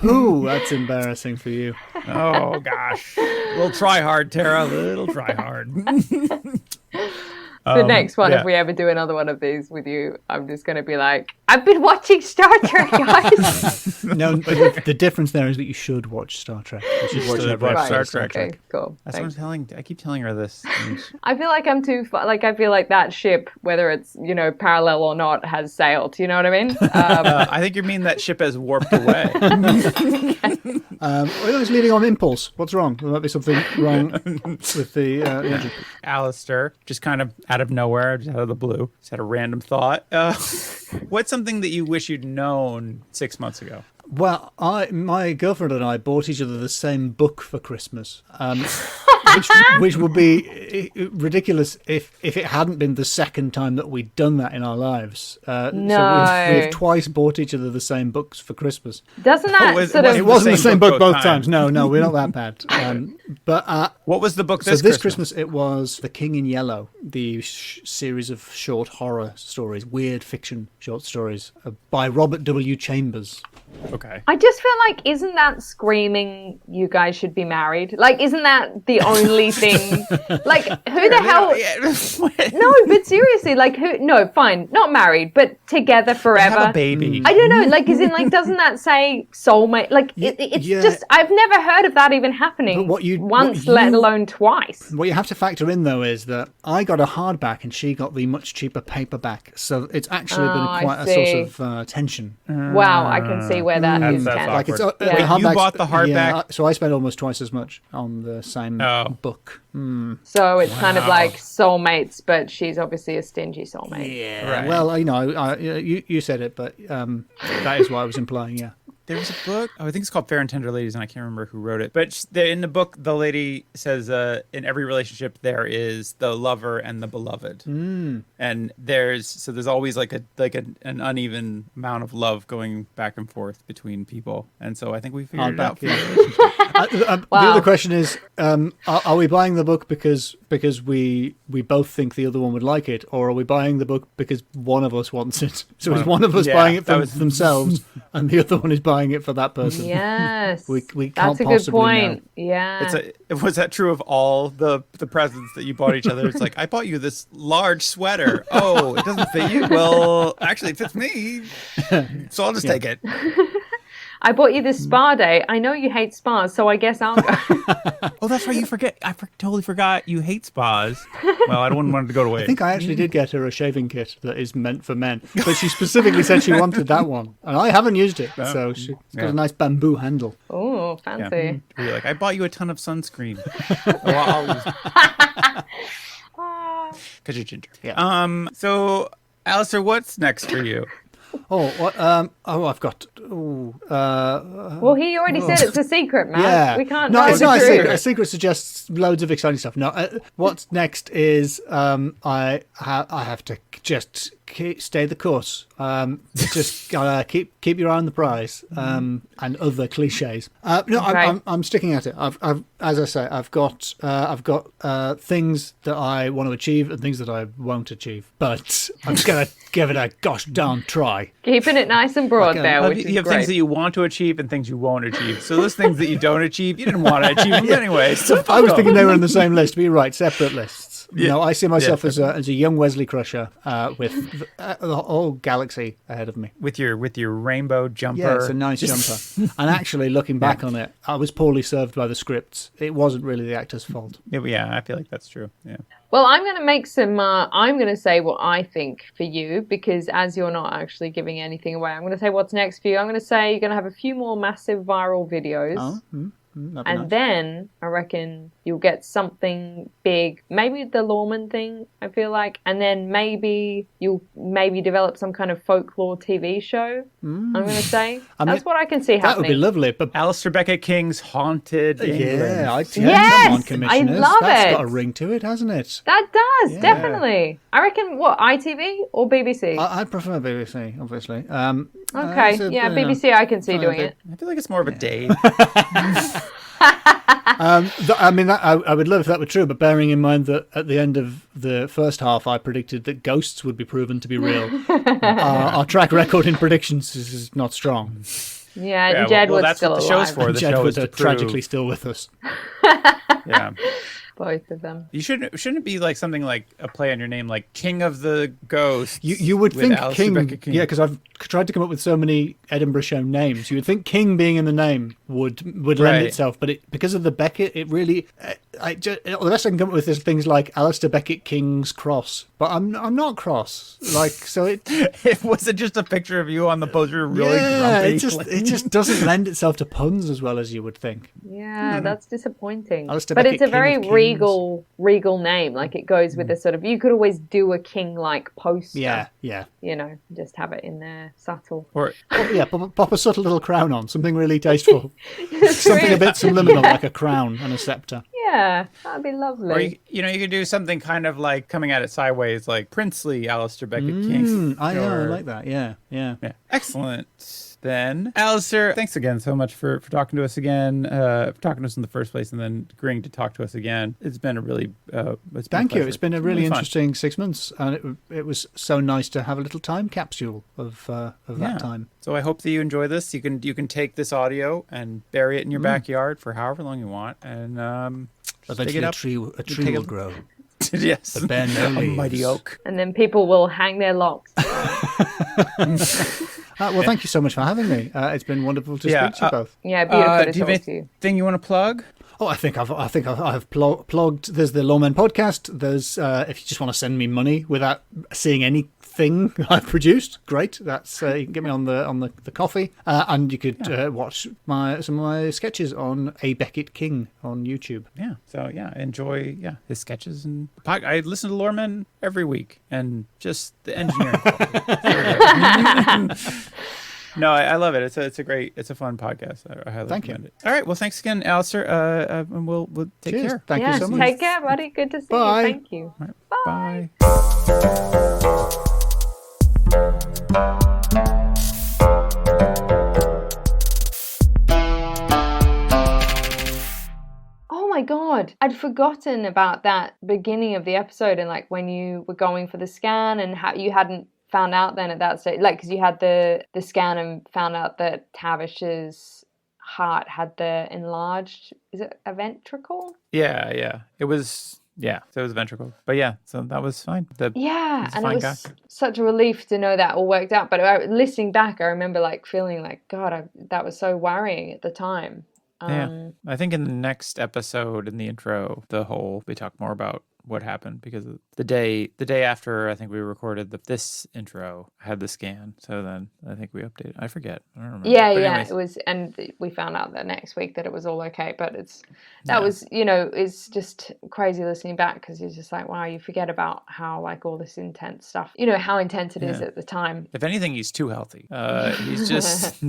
Ooh, that's embarrassing for you. Oh, gosh. We'll try hard, Tara. We'll try hard. The next one, if we ever do another one of these with you, I'm just going to be like, I've been watching Star Trek, guys. No, but the difference there is that you should watch Star Trek. You should watch Star Trek. Okay, cool. That's what I'm telling. I keep telling her this. I feel like I'm too I feel like that ship, whether it's parallel or not, has sailed. You know what I mean? I think you mean that ship has warped away. It's leading on impulse. What's wrong? There might be something wrong with the engine. Alasdair, just kind of out of nowhere, just out of the blue, just had a random thought. What's something that you wish you'd known 6 months ago? Well, my girlfriend and I bought each other the same book for Christmas, which would be ridiculous if it hadn't been the second time that we'd done that in our lives. So we've twice bought each other the same books for Christmas. Doesn't that It wasn't the same book both times. No, we're not that bad. But what was the book this Christmas? It was The King in Yellow, the series of short horror stories, weird fiction short stories by Robert W. Chambers. Okay. I just feel like, isn't that screaming you guys should be married? Like, isn't that the only thing? Like, who the hell? No, but seriously, like, who? No, fine, not married, but together forever. Have a baby. I don't know, like, is in like, doesn't that say soulmate? Like, it's just, I've never heard of that even happening once, let alone twice. What you have to factor in, though, is that I got a hardback and she got the much cheaper paperback, so it's actually been quite a source of tension. Wow, I can see where that is. Like you bought the hardback. Yeah, so I spent almost twice as much on the same book. So it's kind of like soulmates, but she's obviously a stingy soulmate. Yeah. Right. Well, you said it, but that is what I was implying. Yeah. There was a book. I think it's called Fair and Tender Ladies, and I can't remember who wrote it. But in the book, the lady says, in every relationship, there is the lover and the beloved, and there's always like an uneven amount of love going back and forth between people, and so I think we figured it out. For The other question is, are we buying the book because we both think the other one would like it, or are we buying the book because one of us wants it? So is one of us buying it for themselves, and the other one is buying it for that person? Yes, we can't that's a good point. Know. Yeah, was that true of all the presents that you bought each other? It's like, I bought you this large sweater. Oh, it doesn't fit you. Well, actually, it fits me, so I'll just take it. I bought you this spa day. I know you hate spas, so I guess I'll go. Oh, that's right. You forget. I totally forgot you hate spas. Well, I don't want it to go to waste. I think I actually did get her a shaving kit that is meant for men, but she specifically said she wanted that one, and I haven't used it. So she's got a nice bamboo handle. Oh, fancy. Yeah. You're like, I bought you a ton of sunscreen. Because you're ginger. Yeah. So, Alasdair, what's next for you? I've got. Well, he already said it's a secret, man. Yeah. We can't. No, know it's not the a truth. secret. A secret suggests loads of exciting stuff. No, what's next is I have to just stay the course. Just keep your eye on the prize, and other cliches. I'm sticking at it. I've as I say, I've got things that I want to achieve and things that I won't achieve. But I'm just gonna give it a gosh darn try. Keeping it nice and broad there, which is you have great. things that you want to achieve and things you won't achieve. So those things that you don't achieve, you didn't want to achieve them anyway. So I was thinking they were on the same list, but you're right, separate lists. Yeah. No, I see myself as a young Wesley Crusher with the whole galaxy ahead of me. with your rainbow jumper. Yeah, it's a nice jumper. And actually, looking back on it, I was poorly served by the scripts. It wasn't really the actor's fault. Yeah, I feel like that's true. Yeah. Well, I'm going to make some. I'm going to say what I think for you, because as you're not actually giving anything away, I'm going to say what's next for you. I'm going to say you're going to have a few more massive viral videos. And then I reckon you'll get something big, maybe the Loremen thing, I feel like, and then maybe you'll develop some kind of folklore TV show. I'm going to say that's what I can see happening. That would be lovely. But Alasdair Beckett-King's Haunted England. Come on, commissioners. I love That's it. got a ring to it, hasn't it? That does, definitely. I reckon, ITV or BBC? I'd prefer BBC, obviously. Okay, BBC I can see doing it. I feel like it's more of a day. I would love if that were true, but bearing in mind that at the end of the first half, I predicted that ghosts would be proven to be real. Our track record in predictions is not strong. Yeah, Jedward's that's still what the alive. show's for. The show is Jedward to are tragically still with us. Yeah. Both of them. You shouldn't it be like something like a play on your name, like King of the Ghosts? You would think Alasdair King, Beckett-King. yeah, because I've tried to come up with so many Edinburgh show names. You would think King being in the name would lend itself, but because of the Beckett, it really the best I can come up with is things like Alasdair Beckett-King's cross, but I'm not cross. Like, so It wasn't just a picture of you on the poster, really grumpy. it just doesn't lend itself to puns as well as you would think. Yeah, that's disappointing. Alasdair But it's a Beckett, very King of Kings. regal name. Like it goes with a sort of, you could always do a king-like poster. Yeah. You know, just have it in there, subtle. Or Yeah, pop a subtle little crown on, something really tasteful. Something a bit subliminal, like a crown and a scepter. Yeah, that'd be lovely. Or you could do something kind of like coming at it sideways, like princely Alasdair Beckett-King. I know, I like that. Yeah. Yeah, excellent. Then, Alasdair, thanks again so much for talking to us again, for talking to us in the first place, and then agreeing to talk to us again. It's been a really Thank you. It's been a really fun. interesting 6 months, and it was so nice to have a little time capsule of that time. So I hope that you enjoy this. You can take this audio and bury it in your backyard for however long you want, and just dig it Eventually, up. a tree will grow. Yes, A bare no a leaves. mighty oak. And then people will hang their locks. Well, thank you so much for having me. It's been wonderful to speak to you both. Yeah, beautiful to do you talk have to you. anything you want to plug? Oh, I think I've plugged. There's the Loremen Podcast. There's if you just want to send me money without seeing anything I've produced, great. That's you can get me on the coffee, and you could watch some of my sketches on A Beckett-King on YouTube. Yeah. So enjoy his sketches and I listen to Loremen every week, and just the engineering quality. No, I love it. It's a fun podcast. I highly recommend it. All right. Well, thanks again, Alasdair. And we'll take Cheers. care. Thank you so much. Take care, buddy. Good to see Bye. you. Thank you. All right, bye. Oh my God. I'd forgotten about that beginning of the episode and like when you were going for the scan and how you hadn't found out then at that stage, like, because you had the scan and found out that Tavish's heart had the enlarged, is it a ventricle? Yeah. It was. Yeah, so it was ventricle. But so that was fine. Yeah, he's a and fine it was guy. such a relief to know that all worked out. But listening back, I remember like feeling like, God, that was so worrying at the time. I think in the next episode, in the intro, we talk more about what happened, because the day after I think we recorded this intro, I had the scan. So then I think we updated. I forget. I don't remember. Yeah, But anyways, it was, and we found out the next week that it was all okay. But was, it's just crazy listening back, because you're just like, wow, you forget about how like all this intense stuff, how intense it is at the time. If anything, he's too healthy. He's just.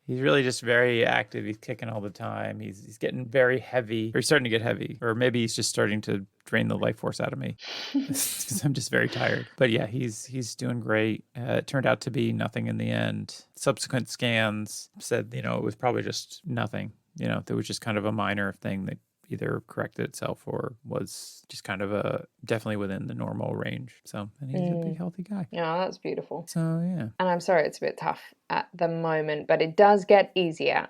He's really just very active. He's kicking all the time. He's getting very heavy, or he's starting to get heavy, or maybe he's just starting to drain the life force out of me because I'm just very tired. But yeah, he's doing great. It turned out to be nothing in the end. Subsequent scans said, it was probably just nothing. There was just kind of a minor thing that either corrected itself or was just kind of definitely within the normal range. So, and he's a big, healthy guy. Yeah, that's beautiful. So, yeah. And I'm sorry it's a bit tough at the moment, but it does get easier.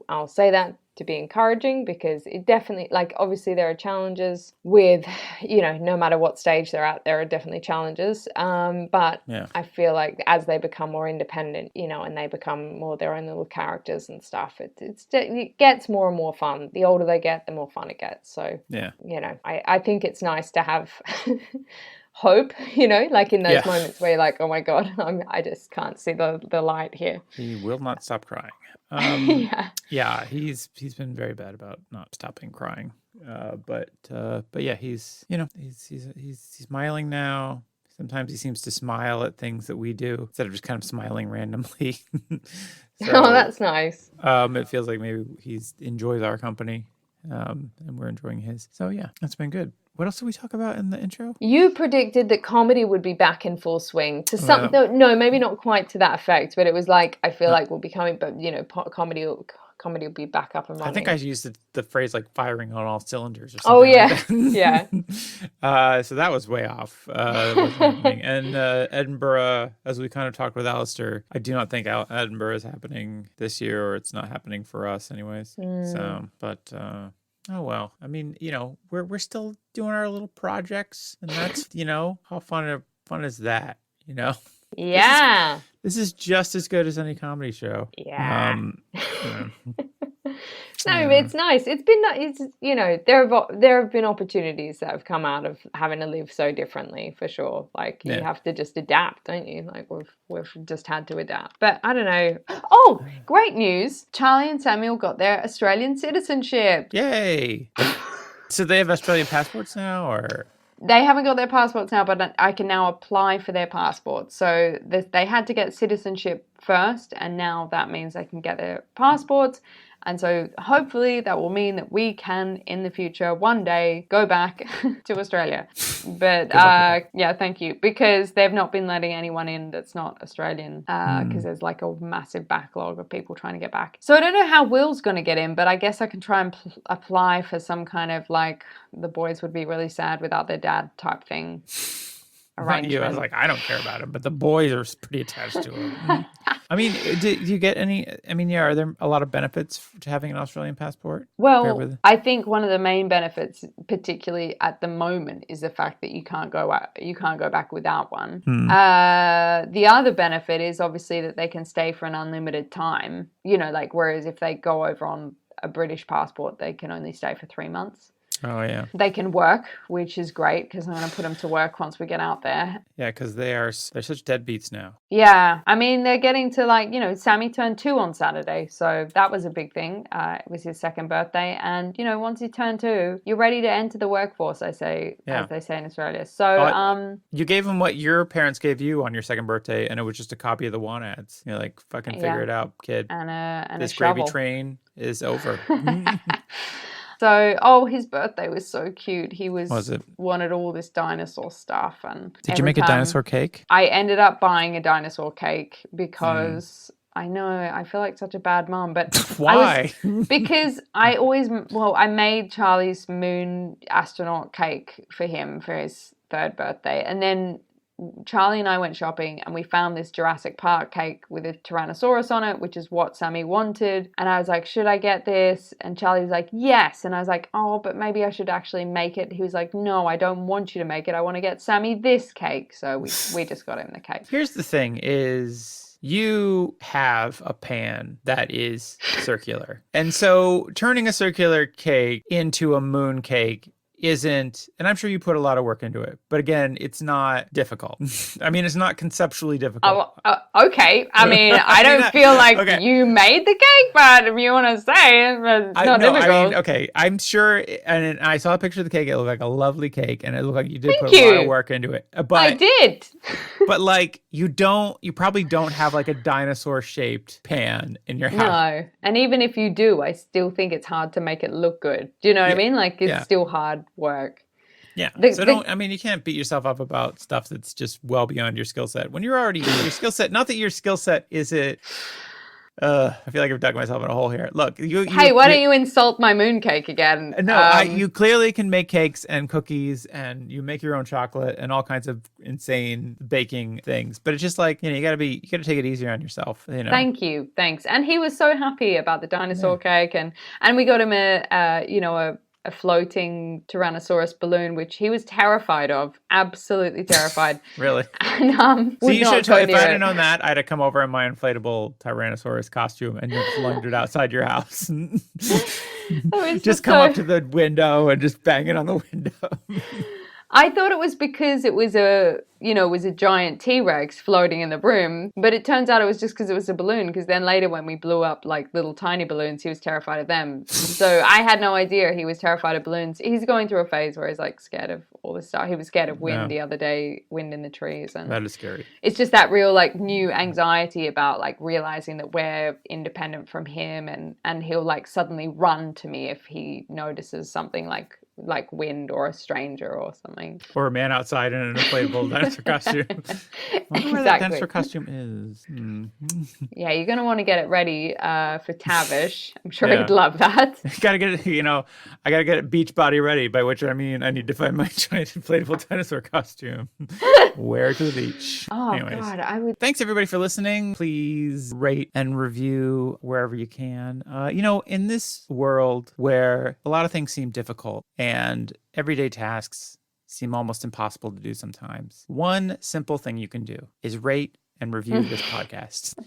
I'll say that to be encouraging, because it definitely, like, obviously there are challenges with, no matter what stage they're at, there are definitely challenges. But I feel like as they become more independent, and they become more their own little characters and stuff, it gets more and more fun. The older they get, the more fun it gets. So, I think it's nice to have hope, like in those moments where you're like, oh my God, I just can't see the light here. He will not stop crying. He's been very bad about not stopping crying. But yeah, he's smiling now. Sometimes he seems to smile at things that we do instead of just kind of smiling randomly. Oh, that's nice. It feels like maybe he enjoys our company, and we're enjoying his. So yeah, that's been good. What else did we talk about in the intro? You predicted that comedy would be back in full swing to some. No, maybe not quite to that effect, but it was like, I feel like we'll be coming, but comedy will be back up and running. I think I used the phrase like firing on all cylinders or something. Oh yeah, like that. So that was way off. And Edinburgh, as we kind of talked with Alasdair, I do not think Edinburgh is happening this year, or it's not happening for us anyways. So, but. Oh, well, I mean, we're still doing our little projects, and that's, how fun is that, Yeah. This is just as good as any comedy show. Yeah. No, but it's nice. It's been, there have been opportunities that have come out of having to live so differently, for sure. Like you have to just adapt, don't you? Like we've just had to adapt. But I don't know. Oh, great news! Charlie and Samuel got their Australian citizenship. Yay! So they have Australian passports now, or? They haven't got their passports now, but I can now apply for their passports. So they had to get citizenship first, and now that means they can get their passports. And so hopefully that will mean that we can, in the future, one day go back to Australia. But thank you. Because they've not been letting anyone in that's not Australian, because there's like a massive backlog of people trying to get back. So I don't know how Will's going to get in, but I guess I can try and apply for some kind of like the boys would be really sad without their dad type thing. Not you. I was like, I don't care about him, but the boys are pretty attached to him. I mean, do you get any? I mean, are there a lot of benefits to having an Australian passport? Well, I think one of the main benefits, particularly at the moment, is the fact that you can't go back without one. The other benefit is obviously that they can stay for an unlimited time. Like whereas if they go over on a British passport, they can only stay for 3 months. Oh, yeah. They can work, which is great because I'm going to put them to work once we get out there. Yeah, because they're such deadbeats now. Yeah. I mean, they're getting to Sammy turned 2 on Saturday. So that was a big thing. It was his 2nd birthday. And, once you turn 2, you're ready to enter the workforce, as they say in Australia. So, you gave them what your parents gave you on your 2nd birthday, and it was just a copy of the want ads. You're like, fucking figure it out, kid. And this a shovel. gravy train is over. So, his birthday was so cute. He wanted all this dinosaur stuff. And did you make a dinosaur cake? I ended up buying a dinosaur cake because I know I feel like such a bad mom, but why? Because I made Charlie's moon astronaut cake for him for his 3rd birthday, and then Charlie and I went shopping and we found this Jurassic Park cake with a Tyrannosaurus on it, which is what Sammy wanted. And I was like, should I get this? And Charlie was like, yes. And I was like, oh, but maybe I should actually make it. He was like, no, I don't want you to make it. I want to get Sammy this cake. So we just got him the cake. Here's the thing is you have a pan that is circular. And so turning a circular cake into a moon cake isn't, and I'm sure you put a lot of work into it, but again, it's not difficult. I mean, it's not conceptually difficult. Okay. I mean, I don't feel like you made the cake, but if you want to say it, it's not difficult. I mean, okay, I'm sure, and I saw a picture of the cake. It looked like a lovely cake, and it looked like you did put a lot of work into it. But I did. But like, you probably don't have like a dinosaur-shaped pan in your house. No, and even if you do, I still think it's hard to make it look good. Do you know what I mean? Like, it's still hard work. Yeah. You can't beat yourself up about stuff that's just well beyond your skill set. When you're already your skill set, not that your skill set isn't. I feel like I've dug myself in a hole here. Look, why don't you insult my mooncake again? No, you clearly can make cakes and cookies, and you make your own chocolate and all kinds of insane baking things. But it's just like, you gotta take it easier on yourself. Thank you, thanks. And he was so happy about the dinosaur cake, and we got him a floating Tyrannosaurus balloon, which he was terrified of, absolutely terrified. Really? And so you should have if I hadn't known that, I'd have come over in my inflatable Tyrannosaurus costume and just flung it outside your house. Just come up to the window and just bang it on the window. I thought it was because it was a giant T-Rex floating in the room, but it turns out it was just because it was a balloon, because then later when we blew up like little tiny balloons, he was terrified of them. So I had no idea he was terrified of balloons. He's going through a phase where he's like scared of all this stuff. He was scared of wind the other day, wind in the trees. And that is scary. It's just that real like new anxiety about like realizing that we're independent from him, and he'll like suddenly run to me if he notices something like wind or a stranger or something. Or a man outside in an inflatable dinosaur costume. I wonder where that dinosaur costume is. Yeah, you're going to want to get it ready for Tavish. I'm sure he'd love that. Gotta get it, I gotta get it beach body ready, by which I mean I need to find my giant inflatable dinosaur costume. Wear to the beach. Oh, anyways. God, Thanks everybody for listening. Please rate and review wherever you can. In this world where a lot of things seem difficult and everyday tasks seem almost impossible to do sometimes, one simple thing you can do is rate and review this podcast.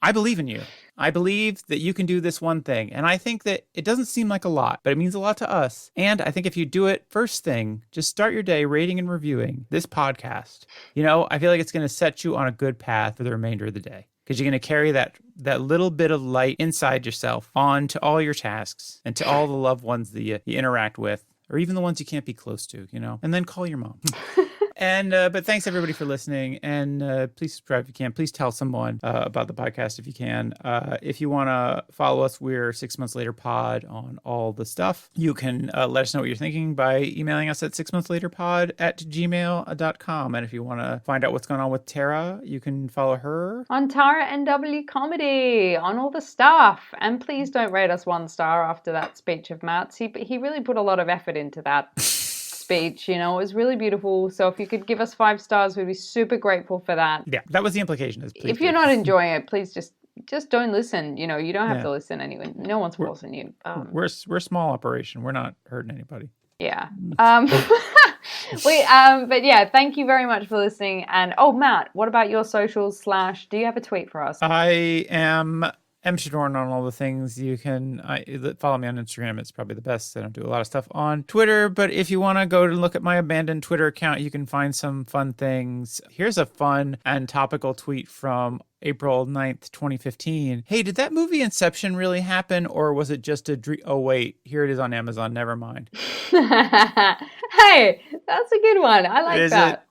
I believe in you. I believe that you can do this one thing. And I think that it doesn't seem like a lot, but it means a lot to us. And I think if you do it first thing, just start your day rating and reviewing this podcast. You know, I feel like it's going to set you on a good path for the remainder of the day. Because you're going to carry that little bit of light inside yourself on to all your tasks and to all the loved ones that you interact with, or even the ones you can't be close to, you know, and then call your mom. And but thanks everybody for listening, and please subscribe if you can. Please tell someone about the podcast if you can. If you want to follow us, we're 6 Months Later Pod on all the stuff. You can let us know what you're thinking by emailing us at 6monthslaterpod@gmail.com. And if you want to find out what's going on with Tara, you can follow her on Tara NW Comedy, on all the stuff. And please don't rate us 1 star after that speech of Matt's. He really put a lot of effort into that speech, you know. It was really beautiful. So if you could give us 5 stars, we'd be super grateful for that. Yeah, that was the implication. If you're not enjoying it, please just don't listen. You know, you don't have to listen anyway. No one's forcing you. We're a small operation. We're not hurting anybody. Yeah. But yeah, thank you very much for listening. And Matt, what about your socials / do you have a tweet for us? I am Shadorn on all the things. You can follow me on Instagram. It's probably the best. I don't do a lot of stuff on Twitter, but if you want to go to look at my abandoned Twitter account, you can find some fun things. Here's a fun and topical tweet from April 9th, 2015. Hey, did that movie Inception really happen, or was it just a dream? Oh, wait, here it is on Amazon. Never mind. Hey, that's a good one. I like that.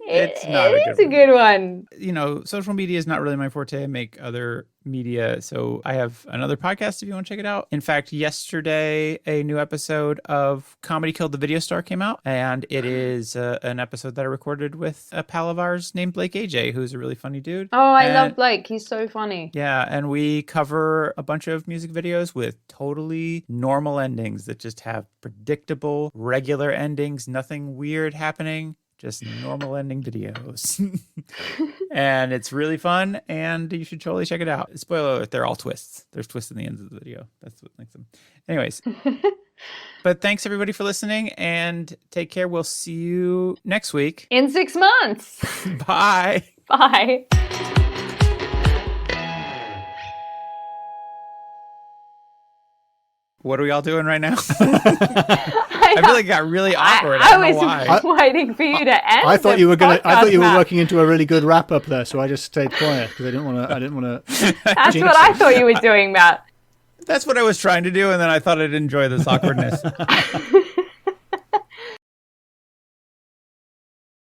It's not a good one. You know, social media is not really my forte. I make other media. So I have another podcast if you want to check it out. In fact, yesterday, a new episode of Comedy Killed the Video Star came out. And it is an episode that I recorded with a pal of ours named Blake AJ, who's a really funny dude. Oh, I love Blake. He's so funny. Yeah. And we cover a bunch of music videos with totally normal endings that just have predictable, regular endings, nothing weird happening. Just normal ending videos. And it's really fun, and you should totally check it out. Spoiler alert, they're all twists. There's twists in the ends of the video. That's what makes them. Anyways. But thanks everybody for listening, and take care. We'll see you next week. In 6 months. Bye. Bye. What are we all doing right now? I feel like it got really awkward. I don't know why. I was waiting for you to end. I thought you were working into a really good wrap up there, so I just stayed quiet because I didn't want to. That's what I thought you were doing, Matt. That's what I was trying to do, and then I thought I'd enjoy this awkwardness.